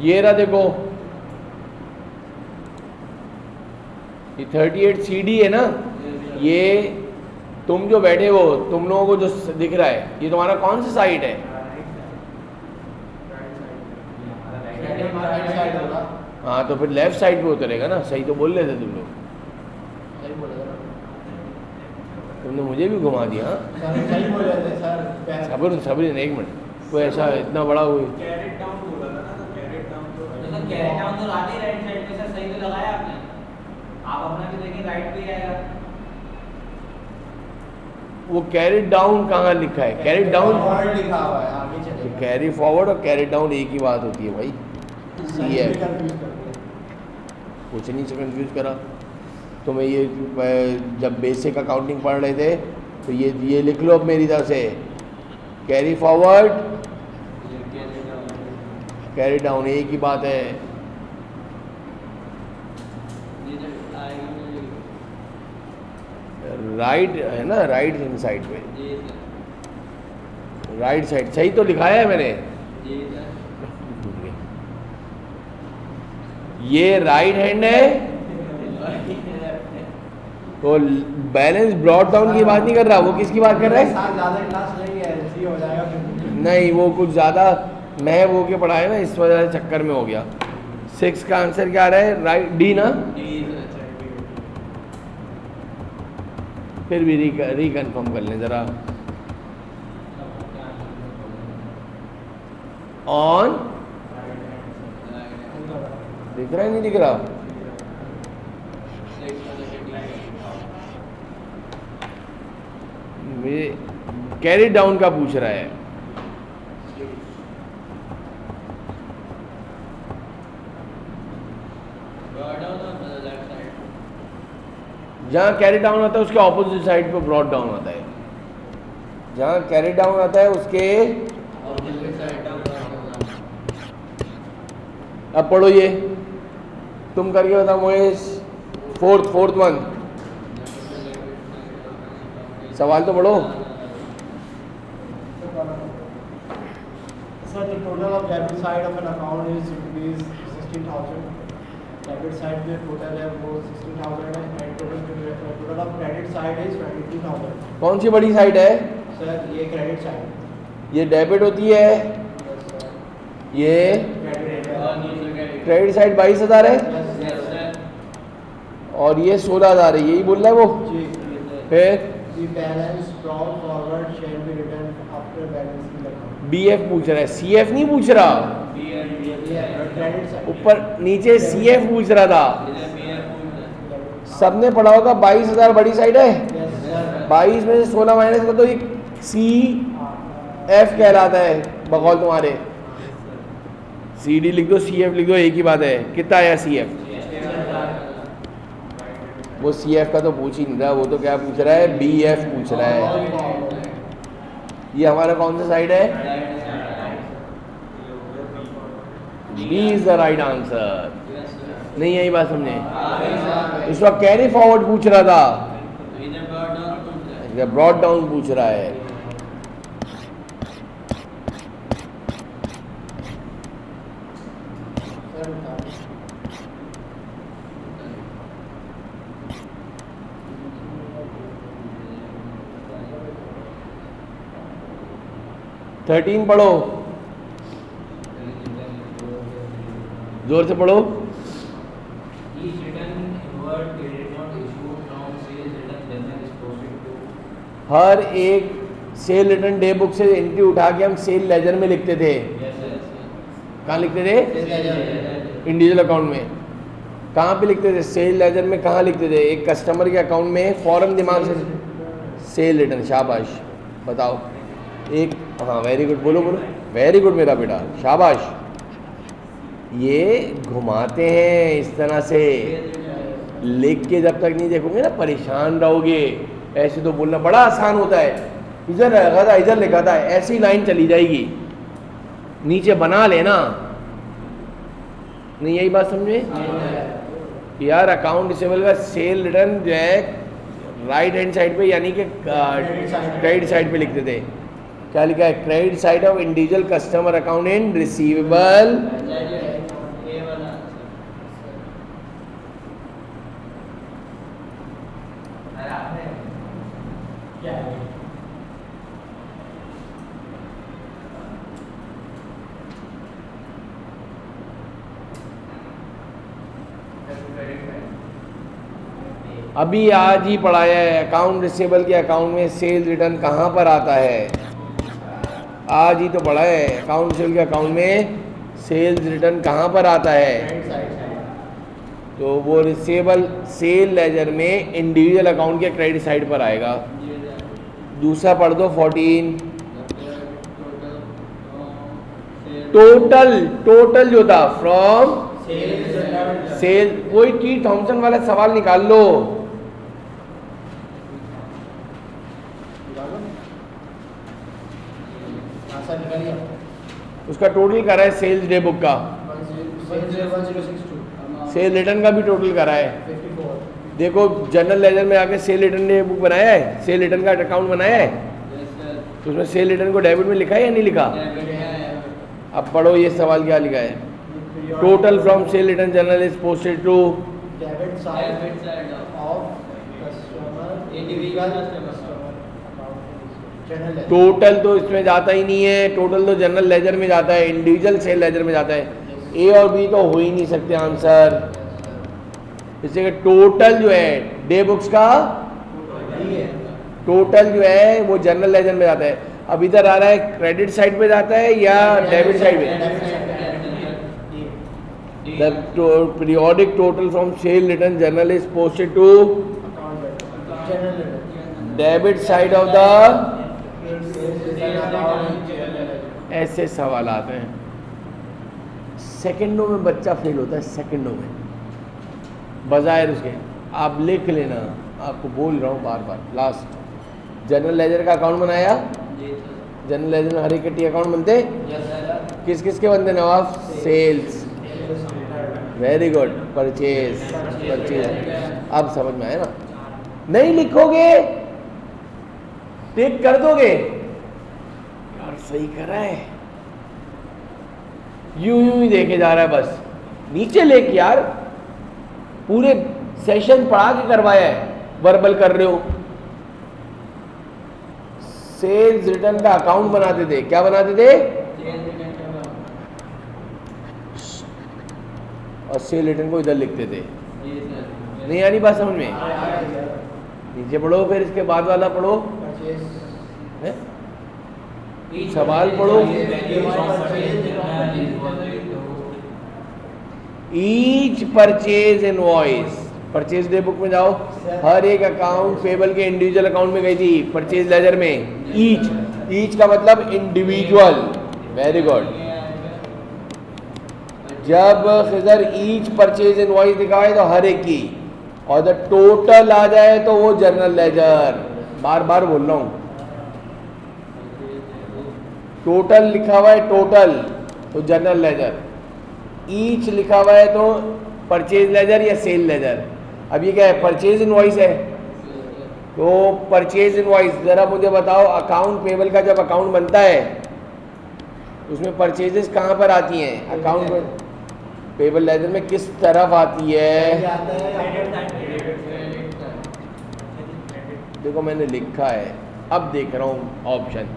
ये रहा देखो, ये 38 CD है ना, ये तुम जो बैठे हो, तुम लोगों को जो दिख रहा है, ये तुम्हारा कौन सा साइड है? हाँ तो फिर लेफ्ट साइड पे उतरेगा ना। सही तो बोल रहे थे तुम लोग, तुमने मुझे भी घुमा दिया। सब्र सब्र, एक मिनट, कोई ऐसा इतना बड़ा हुई कैरेट डाउन बोला था ना, तो कैरेट डाउन तो आगे राइट साइड पे सर, सही तो लगाया आपने। आप अपना भी देखिए, राइट पे आएगा। वो कैरेट डाउन कहाँ लिखा है? कैरेट डाउन लिखा हुआ है, आगे चलेगा। कैरी फॉरवर्ड और कैरेट डाउन एक ही बात होती है भाई। CF कुछ नहीं से कंफ्यूज करा तो मैं ये जब बेसिक अकाउंटिंग पढ़ रहे थे तो ये लिख लो अब मेरी तरफ से, कैरी फॉरवर्ड कैरी डाउन एक ही बात है। राइट है ना, राइट हैंड साइड पे, राइट साइड सही तो लिखाया है मैंने। ये राइट हैंड है तो बैलेंस ब्रॉड डाउन की बात नहीं कर रहा, वो किसकी बात कर रहा है? ज़्यादा क्लास नहीं है, ऐसे ही हो जाएगा फिर। नहीं वो कुछ ज़्यादा मैं वो के पढ़ाया ना, इस वजह से चक्कर में हो गया। 6 का आंसर क्या आ रहा है? राइट डी ना। फिर भी रिकन्फर्म कर लें ज़रा। ऑन दिख रहा है नहीं दिख रहा? कैरी डाउन का पूछ रहा है। जहाँ कैरी डाउन आता है उसके ऑपोजिट साइड पे ब्रॉड डाउन आता है। जहाँ कैरी डाउन आता है उसके अब पढ़ो ये, तुम करके बताओ मोहेश। फोर्थ वन, सवाल तो पढ़ो। Sir, the total of debit side of an account is rupees 16,000. Debit side में total है वो 16,000 है, and total of credit side is 22,000. कौन सी बड़ी साइड है? Sir, ये credit side. ये डेबिट होती है, Yes, sir. ये Credit. क्रेडिट साइड 22,000 है Yes, sir. और ये 16,000 है, यही बोल रहा है वो। जी, फिर the balance brought forward shall be written after balancing the account. BF पूछ रहा है, CF नहीं पूछ रहा। Credit side. ऊपर नीचे CF पूछ रहा था। सबने पढ़ा होगा 22,000 बड़ी साइड है। Yes, sir. 22 में से 16 माइनस कर तो ये CF कहलाता है बकौल तुम्हारे। CD लिख दो, CF लिख दो, एक ही बात है। कितना आया CF? वो CF का तो पूछ ही नहीं रहा, वो तो क्या पूछ रहा है? BF पूछ रहा है। ये हमारा कौन सा साइड है? B is the right answer. नहीं यही बात समझे? इस वक्त कैरी फॉरवर्ड पूछ रहा था। या ब्रॉड डाउन पूछ रहा है। सर बता 13 पढ़ो, जोर से पढ़ो। Each return inward credit note issued from sales return journal is posted to हर एक सेल रिटर्न डे बुक से एंट्री उठा के हम सेल लेजर में लिखते थे। कहाँ लिखते थे? इंडिविजुअल अकाउंट में। कहाँ पे लिखते थे? सेल लेजर में। कहाँ लिखते थे? एक कस्टमर के अकाउंट में फौरन दिमाग से सेल रिटर्न। शाबाश, बताओ एक। हाँ वेरी गुड, बोलो बोलो, वेरी गुड मेरा बेटा, शाबाश। ये घुमाते हैं इस तरह से, लिख के जब तक नहीं देखोगे ना परेशान रहोगे। ऐसे तो बोलना बड़ा आसान होता है, इधर लिखा था इधर लिखा था, ऐसी लाइन चली जाएगी, नीचे बना लेना। नहीं यही बात समझे यार? अकाउंट रिसीवेबल का सेल रिटर्न जो है राइट हैंड साइड पे यानी कि क्रेडिट साइड पे लिखते थे। क्या लिखा है? Credit side of individual customer account in receivable. अभी आज ही पढ़ाया है अकाउंट रिसीवेबल के अकाउंट में सेल रिटर्न कहाँ पर आता है। आज ही तो पढ़ा है अकाउंट रिसीवेबल के अकाउंट में सेल्स रिटर्न कहाँ पर आता है। तो वो रिसीवेबल सेल लेजर में इंडिविजुअल अकाउंट के क्रेडिट साइड पर आएगा। दूसरा पढ़ दो 14। टोटल जो था फ्रॉम सेल, कोई टी थॉमसन वाला सवाल निकाल लो। उसका टोटल करा है सेल्स डे बुक का, सेल रिटर्न का भी टोटल करा है। देखो जनरल लेजर में आके सेल रिटर्न डे बुक बनाया है, सेल रिटर्न का अकाउंट बनाया है, तो उसमें सेल रिटर्न को डेबिट में लिखा है या नहीं लिखा? अब पढ़ो ये सवाल क्या लिखा है। Total from sale return journal is posted to debit side of customer individual total तो इसमें जाता ही नहीं है, टोटल तो जनरल लेजर में जाता है, इंडिविजुअल सेल लेजर में जाता है। ए और बी तो हो ही नहीं सकते आंसर। इसलिए टोटल जो है डे बुक्स का टोटल जो है वो जनरल लेजर में जाता है। अब इधर आ रहा है क्रेडिट साइड पे जाता है या डेबिट साइड पे? The periodic total from sale return journal is posted to debit side of the. ऐसे सवाल आते हैं, सेकंडों में बच्चा फेल होता है, सेकंडों में बजाय उसके। आप लिख लेना, आपको बोल रहा हूँ बार बार। लास्ट जनरल लेजर का अकाउंट बनाया, जनरल लेजर में हर एक के टी अकाउंट बनते, किस किस के बनते नवाब? Sales, very good, purchase. अब समझ में आया ना? नहीं लिखोगे टिक कर दोगे यार, सही कर रहा है, यूं ही देखे जा रहा है बस, नीचे लेके यार पूरे सेशन पढ़ा के करवाया है, वर्बल कर रहे हो। सेल्स रिटर्न का अकाउंट बनाते थे, क्या बनाते थे? और सेल रिटर्न को इधर लिखते थे। नहीं आनी बात समझ में? नीचे पढ़ो, फिर इसके बाद वाला पढ़ो, सवाल पढ़ो। Each purchase invoice, purchase day book में जाओ, हर एक अकाउंट पेबल के इंडिविजुअल अकाउंट में गई थी, परचेज लेजर में। ईच का मतलब इंडिविजुअल, वेरी गुड। जब खिजर ईच परचेज इनवॉइस दिखाए तो हर एक की, और जब टोटल आ जाए तो वो जनरल लेजर। बार बार बोल रहा हूँ, टोटल लिखा हुआ है टोटल तो जनरल लेजर, ईच लिखा हुआ है तो परचेज लेजर या सेल लेजर। अब ये क्या है? परचेज इनवॉइस है, तो परचेज इनवॉइस, ज़रा मुझे बताओ, अकाउंट पेबल का जब अकाउंट बनता है उसमें परचेजेस कहाँ पर आती हैं? अकाउंट में पेबल लेजर में किस तरफ आती है? देखो मैंने लिखा है, अब देख रहा हूँ ऑप्शन।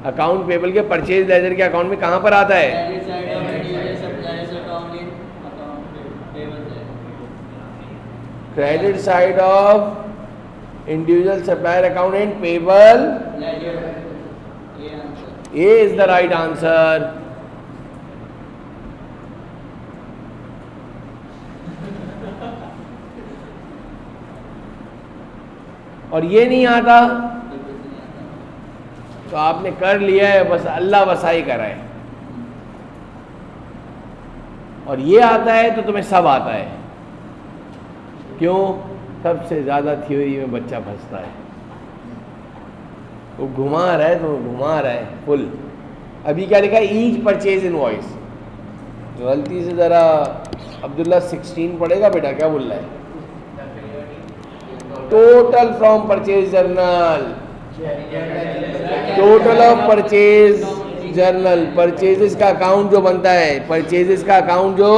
अकाउंट पेबल के परचेज लेजर के अकाउंट में कहाँ पर आता है? Credit side of individual supplier account and payable. A is the right answer. और ये नहीं आता तो आपने कर लिया है, बस अल्लाह वसाई करा है। और ये आता है तो तुम्हें सब आता है। क्यों? सबसे ज़्यादा थ्योरी में बच्चा फंसता है। वो घुमा रहा है तो घुमा रहा है फुल। अभी क्या लिखा है? Each purchase invoice. गलती से ज़रा अब्दुल्ला 16 पढ़ेगा बेटा, क्या बोल रहा है? Total from purchase journal, total of purchase journal, purchases का अकाउंट जो बनता है, परचेजेस का अकाउंट जो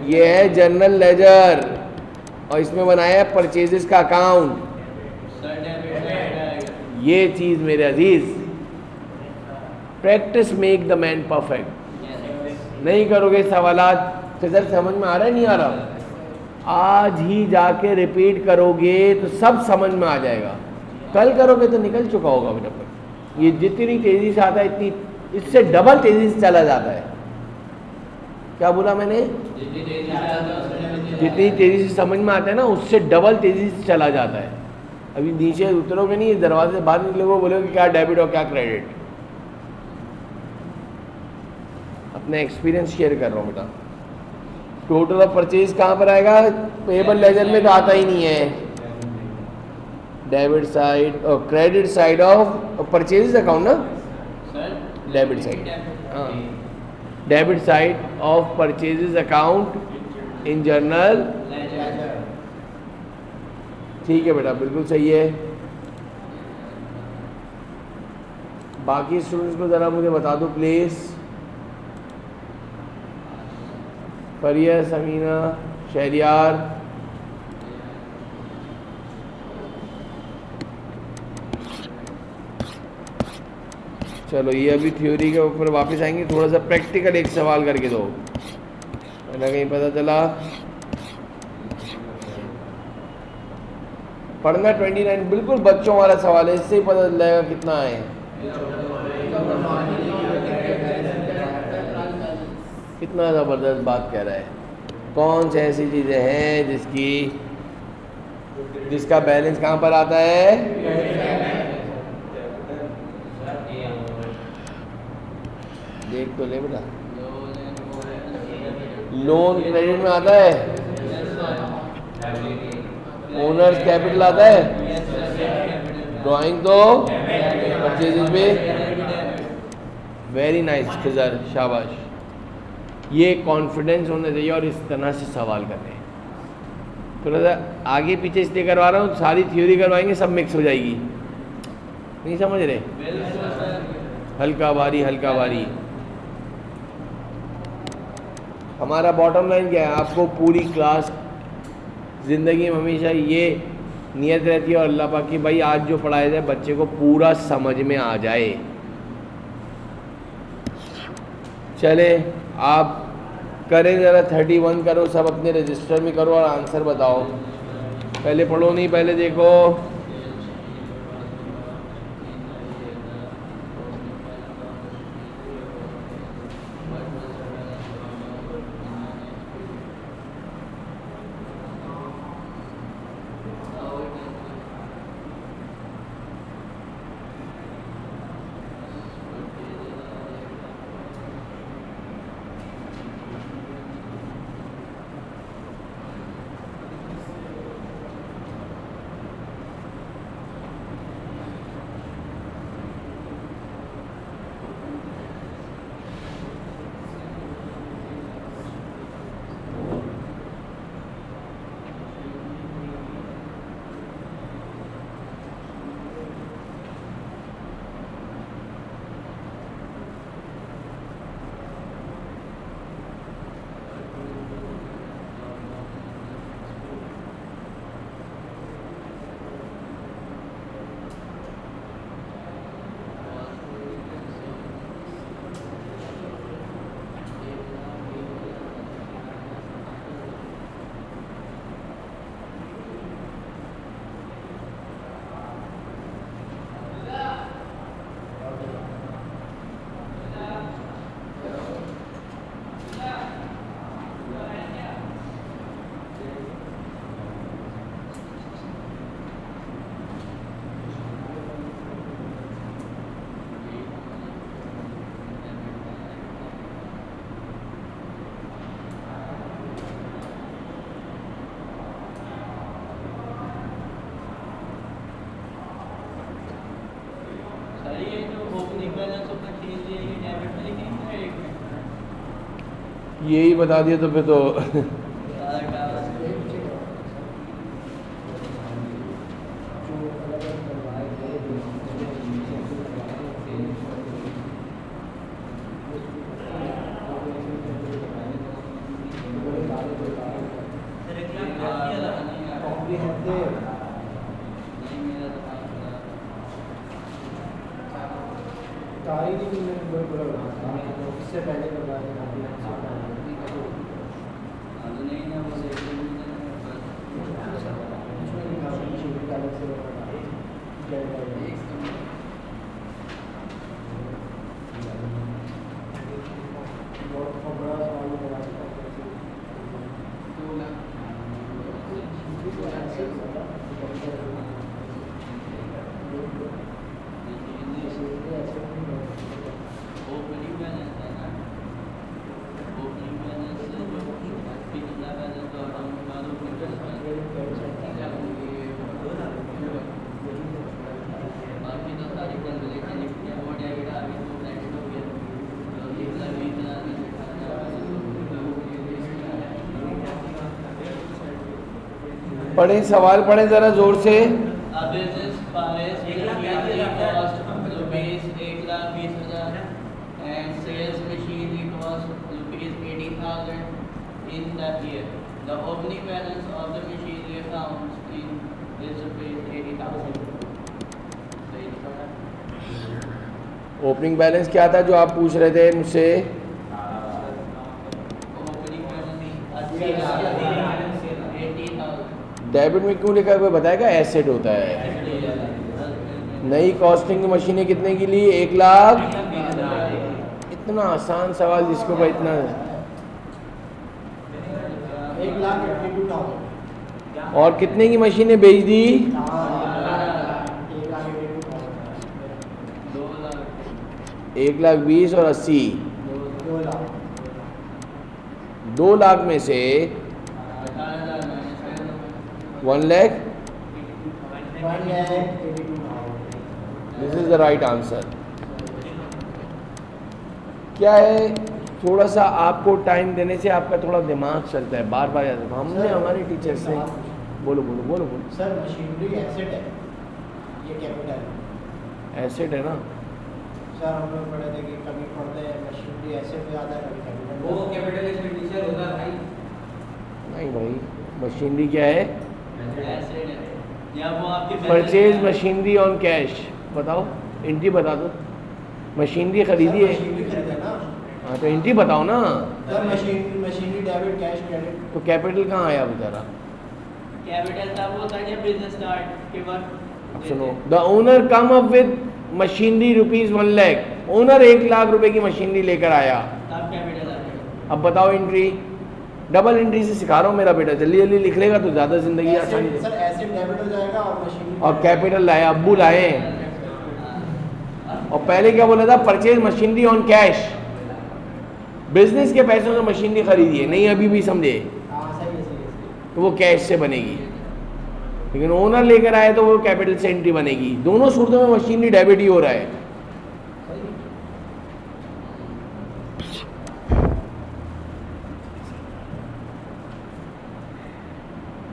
ये है जर्नल लेजर, और इसमें बनाया है परचेजेस का अकाउंट। ये चीज मेरे अजीज, practice make the man perfect. नहीं करोगे सवालात, फिर समझ में आ रहा है नहीं आ रहा? आज ही जाके रिपीट करोगे तो सब समझ में आ जाएगा। कल करोगे तो निकल चुका होगा बेटा। ये जितनी तेजी से आता है इतनी, इससे डबल तेजी से चला जाता है। क्या बोला मैंने? जितनी तेजी से समझ में आता है ना, उससे डबल तेजी से चला जाता है। अभी नीचे उतरोगे नहीं, दरवाजे से बाहर निकलोगे, बोलोगे क्या डेबिट और क्या क्रेडिट। अपना एक्सपीरियंस शेयर कर रहा हूँ बेटा। टोटल ऑफ परचेज कहाँ पर आएगा? पेबल लेजर में तो आता ही नहीं है। डेबिट साइड और credit side of purchase account ना, डेबिट साइड, हाँ, debit side of purchases account in journal. ठीक है बेटा, बिल्कुल सही है। बाकी स्टूडेंट्स को ज़रा मुझे बता दो प्लीज़। फरिया, समीना, शहरियार, चलो ये अभी थ्योरी के ऊपर वापस आएंगे। थोड़ा सा प्रैक्टिकल एक सवाल करके दो, ना कहीं पता चला। पढ़ना 29 बिल्कुल बच्चों वाला सवाल है, इससे ही पता चल जाएगा कितना है। कितना ज़बरदस्त बात कह रहा है। कौन सी ऐसी चीज़ें हैं जिसका बैलेंस कहाँ पर आता है? देख तो ले बेटा, लोन क्रेडिट में आता है, ओनर्स कैपिटल आता है, ड्राइंग तो परचेजेस में। वेरी नाइस खिजर, शाबाश। ये कॉन्फिडेंस होना चाहिए और इस तरह से सवाल करने हैं। थोड़ा सा आगे पीछे इसलिए करवा रहा हूँ, सारी थ्योरी करवाएंगे सब मिक्स हो जाएगी। नहीं समझ रहे? हल्का भारी हल्का भारी। हमारा बॉटम लाइन क्या है? आपको पूरी क्लास ज़िंदगी में हमेशा ये नियत रहती है और अल्लाह पाक की, भाई आज जो पढ़ाया जाए बच्चे को पूरा समझ में आ जाए। चले आप करें ज़रा 31 करो, सब अपने रजिस्टर में करो और आंसर बताओ। पहले पढ़ो नहीं, पहले देखो। यही बता दिया तो फिर तो इससे पहले करवा पढ़े सवाल पढ़े जरा जोर से। The opening balance of the machinery account is rupees 80,000. Opening balance क्या था जो आप पूछ रहे थे मुझसे? Opening balance 80,000. डेबिट में क्यों लिखा है कोई बताएगा? एसेट होता है। नई कॉस्टिंग की मशीनें कितने की ली? 1 लाख। इतना आसान सवाल जिसके ऊपर इतना 1,82,000 और कितने की मशीनें बेच दी? 1,20,000 और 80। 2 लाख में से 1 lakh. This is the right answer. क्या है, थोड़ा सा आपको टाइम देने से आपका थोड़ा दिमाग चलता है, बार बार याद रखो। हमने हमारे टीचर से बोलो बोलो बोलो बोलो। सर मशीनरी एसेट है, ये कैपिटल एसेट है ना सर। हम लोग पढ़े थे कि कभी पढ़ते हैं मशीनरी एसेट ज़्यादा है, कभी कैपिटल। वो कैपिटल एक्सपेंडिचर होता है भाई। नहीं भाई, मशीनरी क्या है? Asset है। या वो आपके परचेज मशीनरी ऑन कैश। बताओ, एंट्री बता दो। मशीनरी खरीदी है मशीनरी खरीदे ना हाँ, तो एंट्री बताओ ना। Sir. Machinery debit cash credit. तो कैपिटल कहाँ आया बेचारा? कैपिटल था वो था जब बिजनेस स्टार्ट के बाद। अब सुनो, the owner come up with machinery rupees 1 lakh. Owner 1 lakh रुपए की मशीनरी लेकर आया। तब कैपिटल आ गया। अब बताओ एंट्री। डबल एंट्री से सिखा रहा हूँ मेरा बेटा, जल्दी जल्दी लिख लेगा तो ज़्यादा जिंदगी आसानी। सर एसेट डेबिट हो जाएगा और मशीनरी और कैपिटल लाए, अब्बू लाए। और पहले क्या बोला था? Purchase machinery on cash. Business के पैसों से मशीनरी खरीदी है, नहीं अभी भी समझे? हाँ सही है, सही है। तो वो कैश से बनेगी। लेकिन ओनर लेकर आए तो वो कैपिटल से एंट्री बनेगी। दोनों सूरतों में मशीनरी डेबिट ही हो रहा है।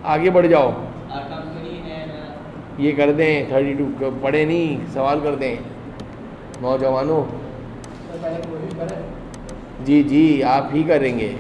आगे बढ़ जाओ। कंपनी है ये कर दें 32 पढ़े नहीं, सवाल कर दें नौजवानों। सर पहले कोशिश करें। जी जी, आप ही करेंगे।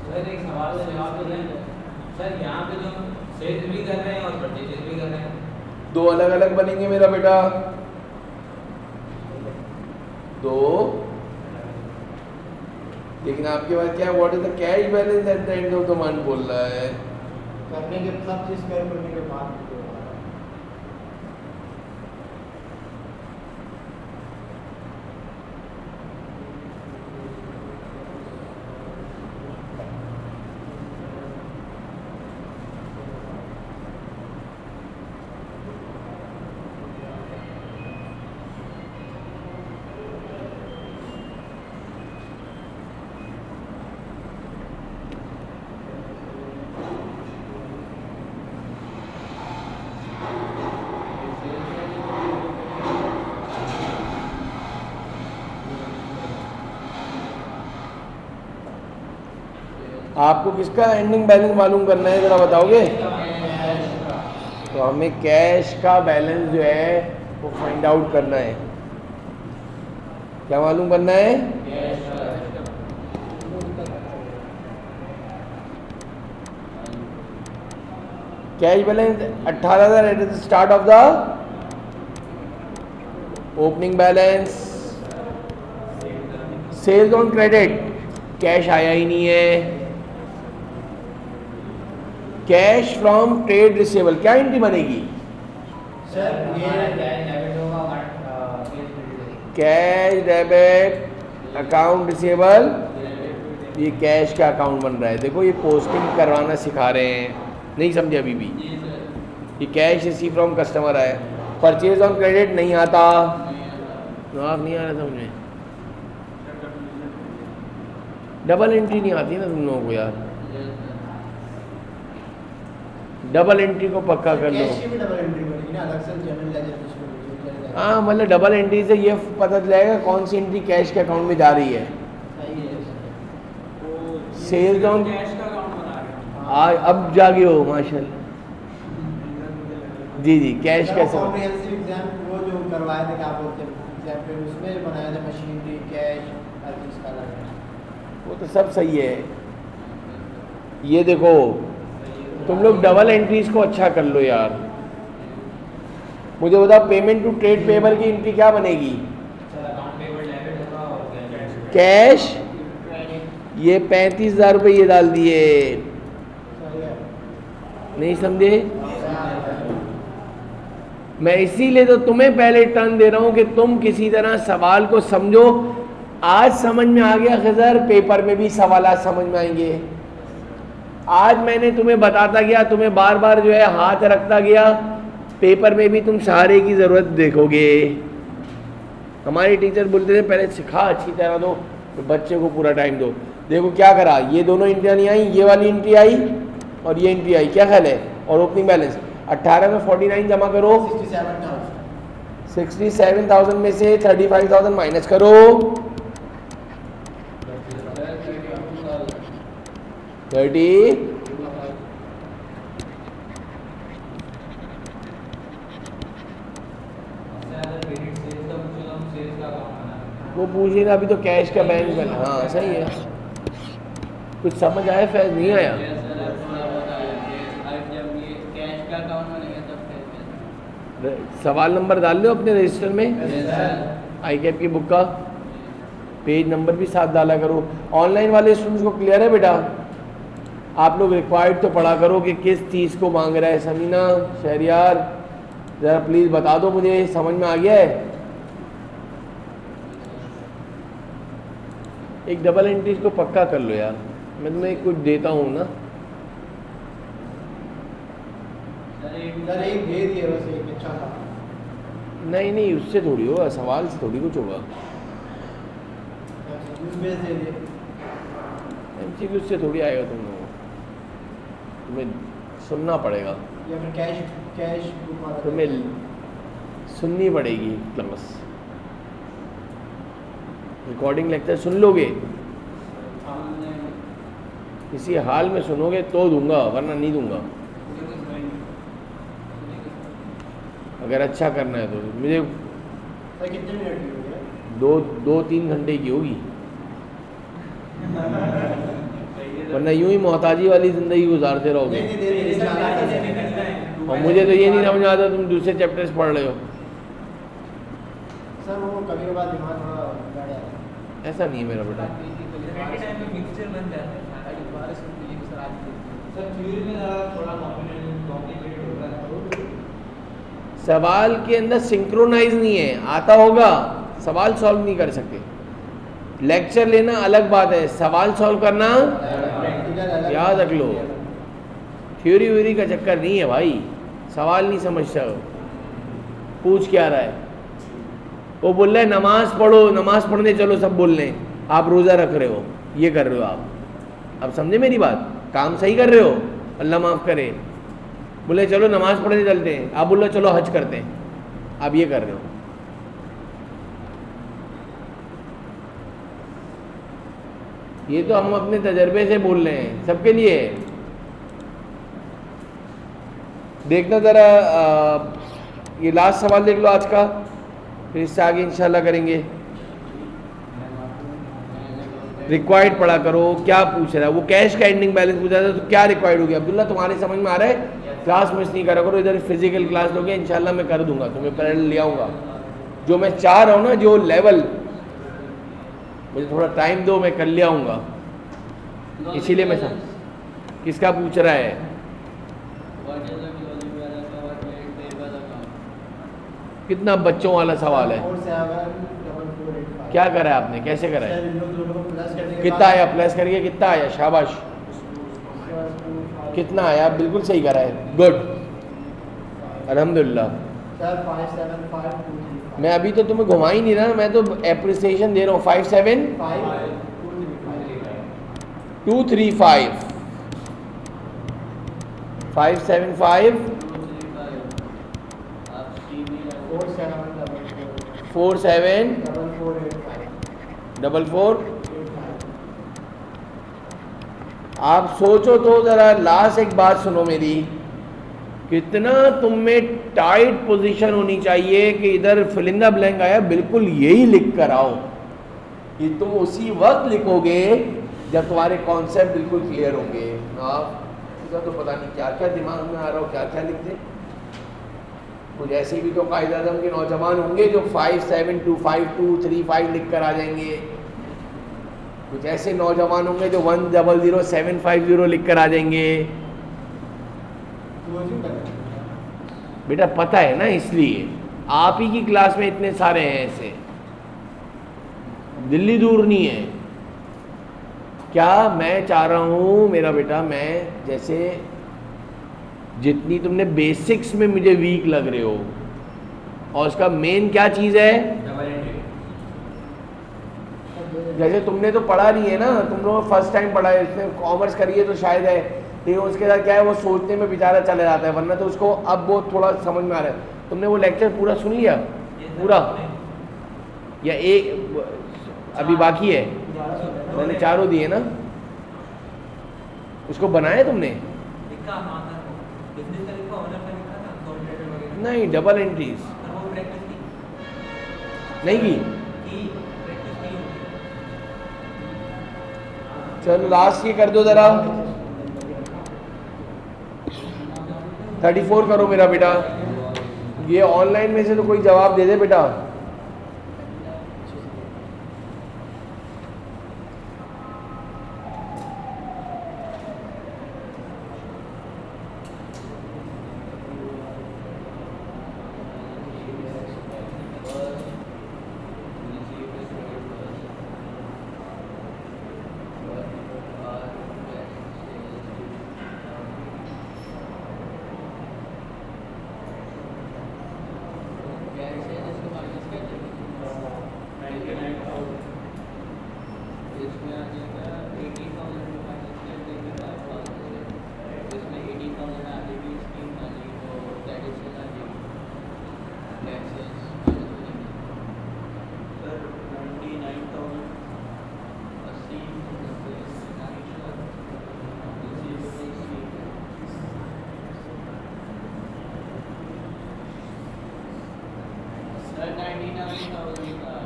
सर एक सवाल का जवाब तो दें। सर यहाँ पे जो सेल्स भी कर रहे हैं और परचेजेस भी कर रहे हैं, दो अलग अलग बनेंगे मेरा बेटा। 2, लेकिन आपके पास क्या what is the cash balance at the end of the month बोल रहा है। करने के सब चीज़ करने के बाद आपको किसका एंडिंग बैलेंस मालूम करना है ज़रा बताओगे? तो हमें कैश का बैलेंस जो है वो फाइंड आउट करना है। क्या मालूम करना है? Cash balance 18,000 at the start of the opening balance. Sales on credit, cash आया ही नहीं है। कैश फ्रॉम ट्रेड रिसीवेबल, क्या एंट्री बनेगी? सर ये कैश डेबिट अकाउंट रिसीवेबल, ये कैश का अकाउंट बन रहा है। देखो ये पोस्टिंग करवाना सिखा रहे हैं, नहीं समझे अभी भी। ये कैश रिसीव फ्रॉम कस्टमर है। परचेज ऑन क्रेडिट नहीं आता, आप नहीं आ रहा समझ में। डबल एंट्री नहीं आती ना तुम लोगों को यार, डबल एंट्री को पक्का कर लो। कैश की भी डबल एंट्री बनेगी ना, अलग से जनरल लेजर उसमें। हाँ मतलब डबल एंट्री से ये पता चलेगा कौन सी एंट्री कैश के अकाउंट में जा रही है। सही है। सेल्स ऑन कैश का अकाउंट बना रहे हैं। अब जागे हो माशाल्लाह। जी जी, कैश कैसे? कॉम्प्रिहेंसिव एग्जाम वो जो करवाए थे, क्या बोलते हैं एग्जाम पे, उसमें बनाया था मशीनरी कैश हर चीज़ का अलग है। वो तो सब सही है। ये देखो तुम लोग डबल एंट्रीज को अच्छा कर लो यार। मुझे बताओ पेमेंट टू ट्रेड पेबल की एंट्री क्या बनेगी? कैश, ये 35,000 रुपये ये डाल दिए, नहीं समझे? मैं इसीलिए तो तुम्हें पहले टर्न दे रहा हूं कि तुम किसी तरह सवाल को समझो। आज समझ में आ गया खिज़र, पेपर में भी सवाल समझ में आएंगे। आज मैंने तुम्हें बताता गया, तुम्हें बार बार जो है हाथ रखता गया, पेपर में भी तुम सहारे की ज़रूरत देखोगे। हमारे टीचर बोलते थे पहले सिखा अच्छी तरह दो, तो बच्चे को पूरा टाइम दो। देखो क्या करा, ये दोनों एंट्रियाँ नहीं आई, ये वाली एंट्री आई और ये एंट्री आई, क्या ख्याल है? और ओपनिंग बैलेंस 18 में 49 जमा करो, 67,000 में से 35,000 माइनस करो, 30। वो पूछेगा अभी तो कैश का बैंक बना। हाँ सही है। कुछ समझ आया फैज? नहीं आया? सवाल नंबर डाल लो अपने रजिस्टर में, आई कैप की बुक का पेज नंबर भी साथ डाला करो। ऑनलाइन वाले स्टूडेंट्स को क्लियर है बेटा? आप लोग रिक्वायर्ड तो पढ़ा करो कि किस चीज़ को मांग रहा है। समीना, शहरियार, ज़रा प्लीज़ बता दो मुझे, समझ में आ गया है? एक डबल एंट्रीज को पक्का कर लो यार, मैं तुम्हें कुछ देता हूँ ना। सर एक दे दिए बस, एक अच्छा था। नहीं नहीं, उससे थोड़ी होगा, सवाल से थोड़ी कुछ होगा। बेस दे दिए, MCQ से थोड़ी आएगा तुम लोगों को, तुम्हें सुनना पड़ेगा, या फिर कैश कैश बुक वाला तुम्हें सुननी पड़ेगी क्लास। रिकॉर्डिंग लेक्चर सुन लोगे, किसी हाल में सुनोगे तो दूंगा, वरना नहीं दूंगा। अगर अच्छा करना है तो मुझे सर कितने मिनट की होगी? 2-3 घंटे की होगी, वरना यूं ही मोहताजी वाली ज़िंदगी गुजारते रहोगे। नहीं दे दे ज़्यादा। और मुझे तो ये नहीं समझ आता तुम दूसरे चैप्टर्स पढ़ रहे हो। सर वो कभी कभार दिमाग थोड़ा बैठ जाता है। ऐसा नहीं है मेरा बेटा। रिलेटेड टाइम में मिक्सचर बन जाता है। बारिश में बिजली की सर आज सर थ्योरी में ज़रा थोड़ा कॉम्प्लिकेटेड होता है। सवाल के अंदर सिंक्रोनाइज नहीं है, आता होगा सवाल सॉल्व नहीं कर सकते। लेक्चर लेना अलग बात है, सवाल सॉल्व करना याद रख लो। थ्योरी व्योरी का चक्कर नहीं है भाई, सवाल नहीं समझता हो, पूछ क्या रहा है। वो बोल रहा है नमाज पढ़ो, नमाज पढ़ने चलो, सब बोल रहे हैं, आप रोज़ा रख रहे हो, ये कर रहे हो आप। अब समझे मेरी बात, काम सही कर रहे हो, अल्लाह माफ़ करे। बोले चलो नमाज पढ़ने चलते हैं, आप बोल रहे चलो हज करते हैं, आप ये कर रहे हो। ये तो हम अपने तजर्बे से बोल रहे हैं, सबके लिए। देखना ज़रा ये लास्ट सवाल देख लो आज का, फिर इससे आगे इंशाल्लाह करेंगे। रिक्वायर्ड पढ़ा करो, क्या पूछ रहा है वो, कैश का एंडिंग बैलेंस पूछा था तो क्या रिक्वायर्ड हो गया। अब्दुल्ला तुम्हारे समझ में आ रहा है, क्लास मिस नहीं करा करो, इधर फिजिकल क्लास लोगे इंशाल्लाह मैं कर दूंगा, तुम्हें पैरेलल ले आऊँगा। जो मैं चाह रहा हूँ ना, जो लेवल, मुझे थोड़ा टाइम दो, मैं कर ले आऊँगा। इसीलिए मैं किसका पूछ रहा है, कितना बच्चों वाला सवाल है, क्या करा है आपने, कैसे करा है, कितना आया, प्लस करके कितना आया, शाबाश, कितना आया, बिल्कुल सही करा है, गुड, अल्हम्दुलिल्लाह। मैं अभी तो तुम्हें घुमा ही नहीं रहा, मैं तो एप्रिसिएशन दे रहा हूँ। 5 7 2 3 5 5 7 5 4 7 4 4। आप सोचो तो ज़रा, लास्ट एक बात सुनो मेरी, कितना तुम में टाइट पोजीशन होनी चाहिए कि इधर फिल इन द ब्लैंक आया, बिल्कुल यही लिख कर आओ। कि तुम उसी वक्त लिखोगे जब तुम्हारे कॉन्सेप्ट बिल्कुल क्लियर होंगे। आप तो पता नहीं क्या क्या दिमाग में आ रहा हो, क्या क्या लिखते। कुछ ऐसे भी तो कायदा आज़म के नौजवान होंगे जो 5 7 2 5 2 3 5 लिख कर आ जाएंगे। कुछ ऐसे नौजवान होंगे जो 1 0 0 7 5 0 लिख कर आ जाएंगे। बेटा पता है ना, इसलिए आप ही की क्लास में इतने सारे हैं ऐसे, दिल्ली दूर नहीं है। क्या मैं चाह रहा हूँ मेरा बेटा, मैं जैसे जितनी तुमने बेसिक्स में मुझे वीक लग रहे हो, और उसका मेन क्या चीज़ है, जैसे तुमने तो पढ़ा नहीं है ना, तुम लोग फर्स्ट टाइम पढ़ा है, इसने कॉमर्स करी है तो शायद है, लेकिन उसके साथ क्या है, वो सोचने में बेचारा चले जाता है, वरना तो उसको अब वो थोड़ा समझ में आ रहा है। तुमने वो लेक्चर पूरा सुन लिया पूरा, या एक अभी बाकी है? मैंने चारों दिए ना, उसको बनाया तुमने? नहीं, डबल एंट्रीज नहीं की। चलो लास्ट ये कर दो ज़रा, 34 करो मेरा बेटा। ये ऑनलाइन में से तो कोई जवाब दे दे बेटा।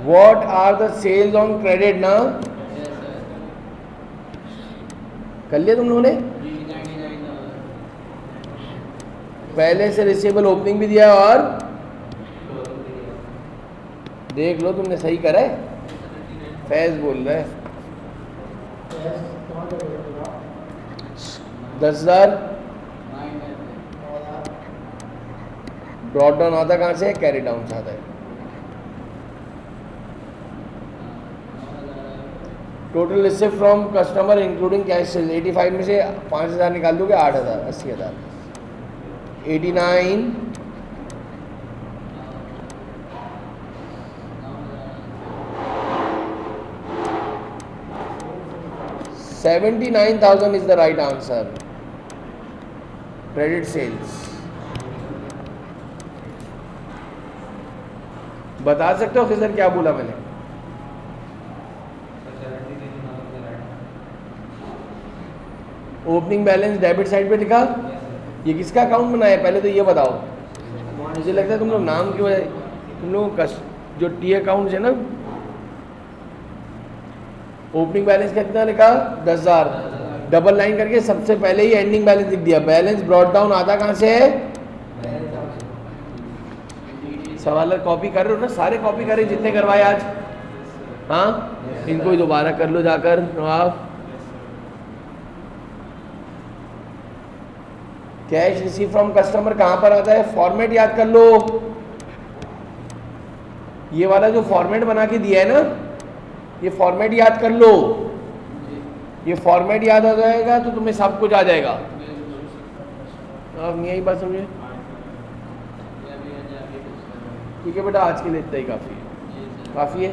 What are the sales on credit ना? कर लिया तुम लोगों ने? पहले से रिसीवेबल ओपनिंग भी दिया और देख लो तुमने सही करा है। फैज बोल रहा है Yes, कहाँ पे बोला? 10,000 और ब्रॉड डाउन आता कहाँ से है, कैरी डाउन से आता है। Total receive from customer including cash 85 में से 5,000 निकाल दोगे, 8,000, 80,000। 89 79,000 is the right answer. Credit sales. बता सकते हो कि सर क्या बोला मैंने? ओपनिंग बैलेंस डेबिट साइड पे लिखा। ये किसका अकाउंट बनाया है पहले तो ये बताओ। मुझे लगता है तुम लोग नाम की वजह, तुम लोग जो टी अकाउंट है ना, ओपनिंग बैलेंस कितना लिखा 10,000, डबल लाइन करके सबसे पहले ही एंडिंग बैलेंस लिख दिया। बैलेंस ब्रॉड डाउन आता कहाँ से है? सवाल कॉपी कर रहे हो ना, सारे कॉपी कर रहे जितने करवाए आज। हाँ, इनको ही दोबारा कर लो जाकर आप। कैश रिसीव फ्रॉम कस्टमर कहाँ पर आता है? फॉर्मेट याद कर लो। ये वाला जो फॉर्मेट बना के दिया है ना, ये फॉर्मेट याद कर लो। ये फॉर्मेट याद आ जाएगा तो तुम्हें सब कुछ आ जाएगा। आप नहीं आई बात समझे? ठीक है बेटा, आज के लिए इतना ही काफ़ी है। काफ़ी है,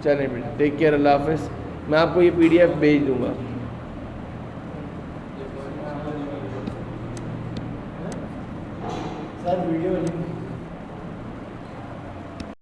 चलें बेटा, टेक केयर, अल्लाह हाफिज़। मैं आपको ये PDF भेज दूंगा। Sir video link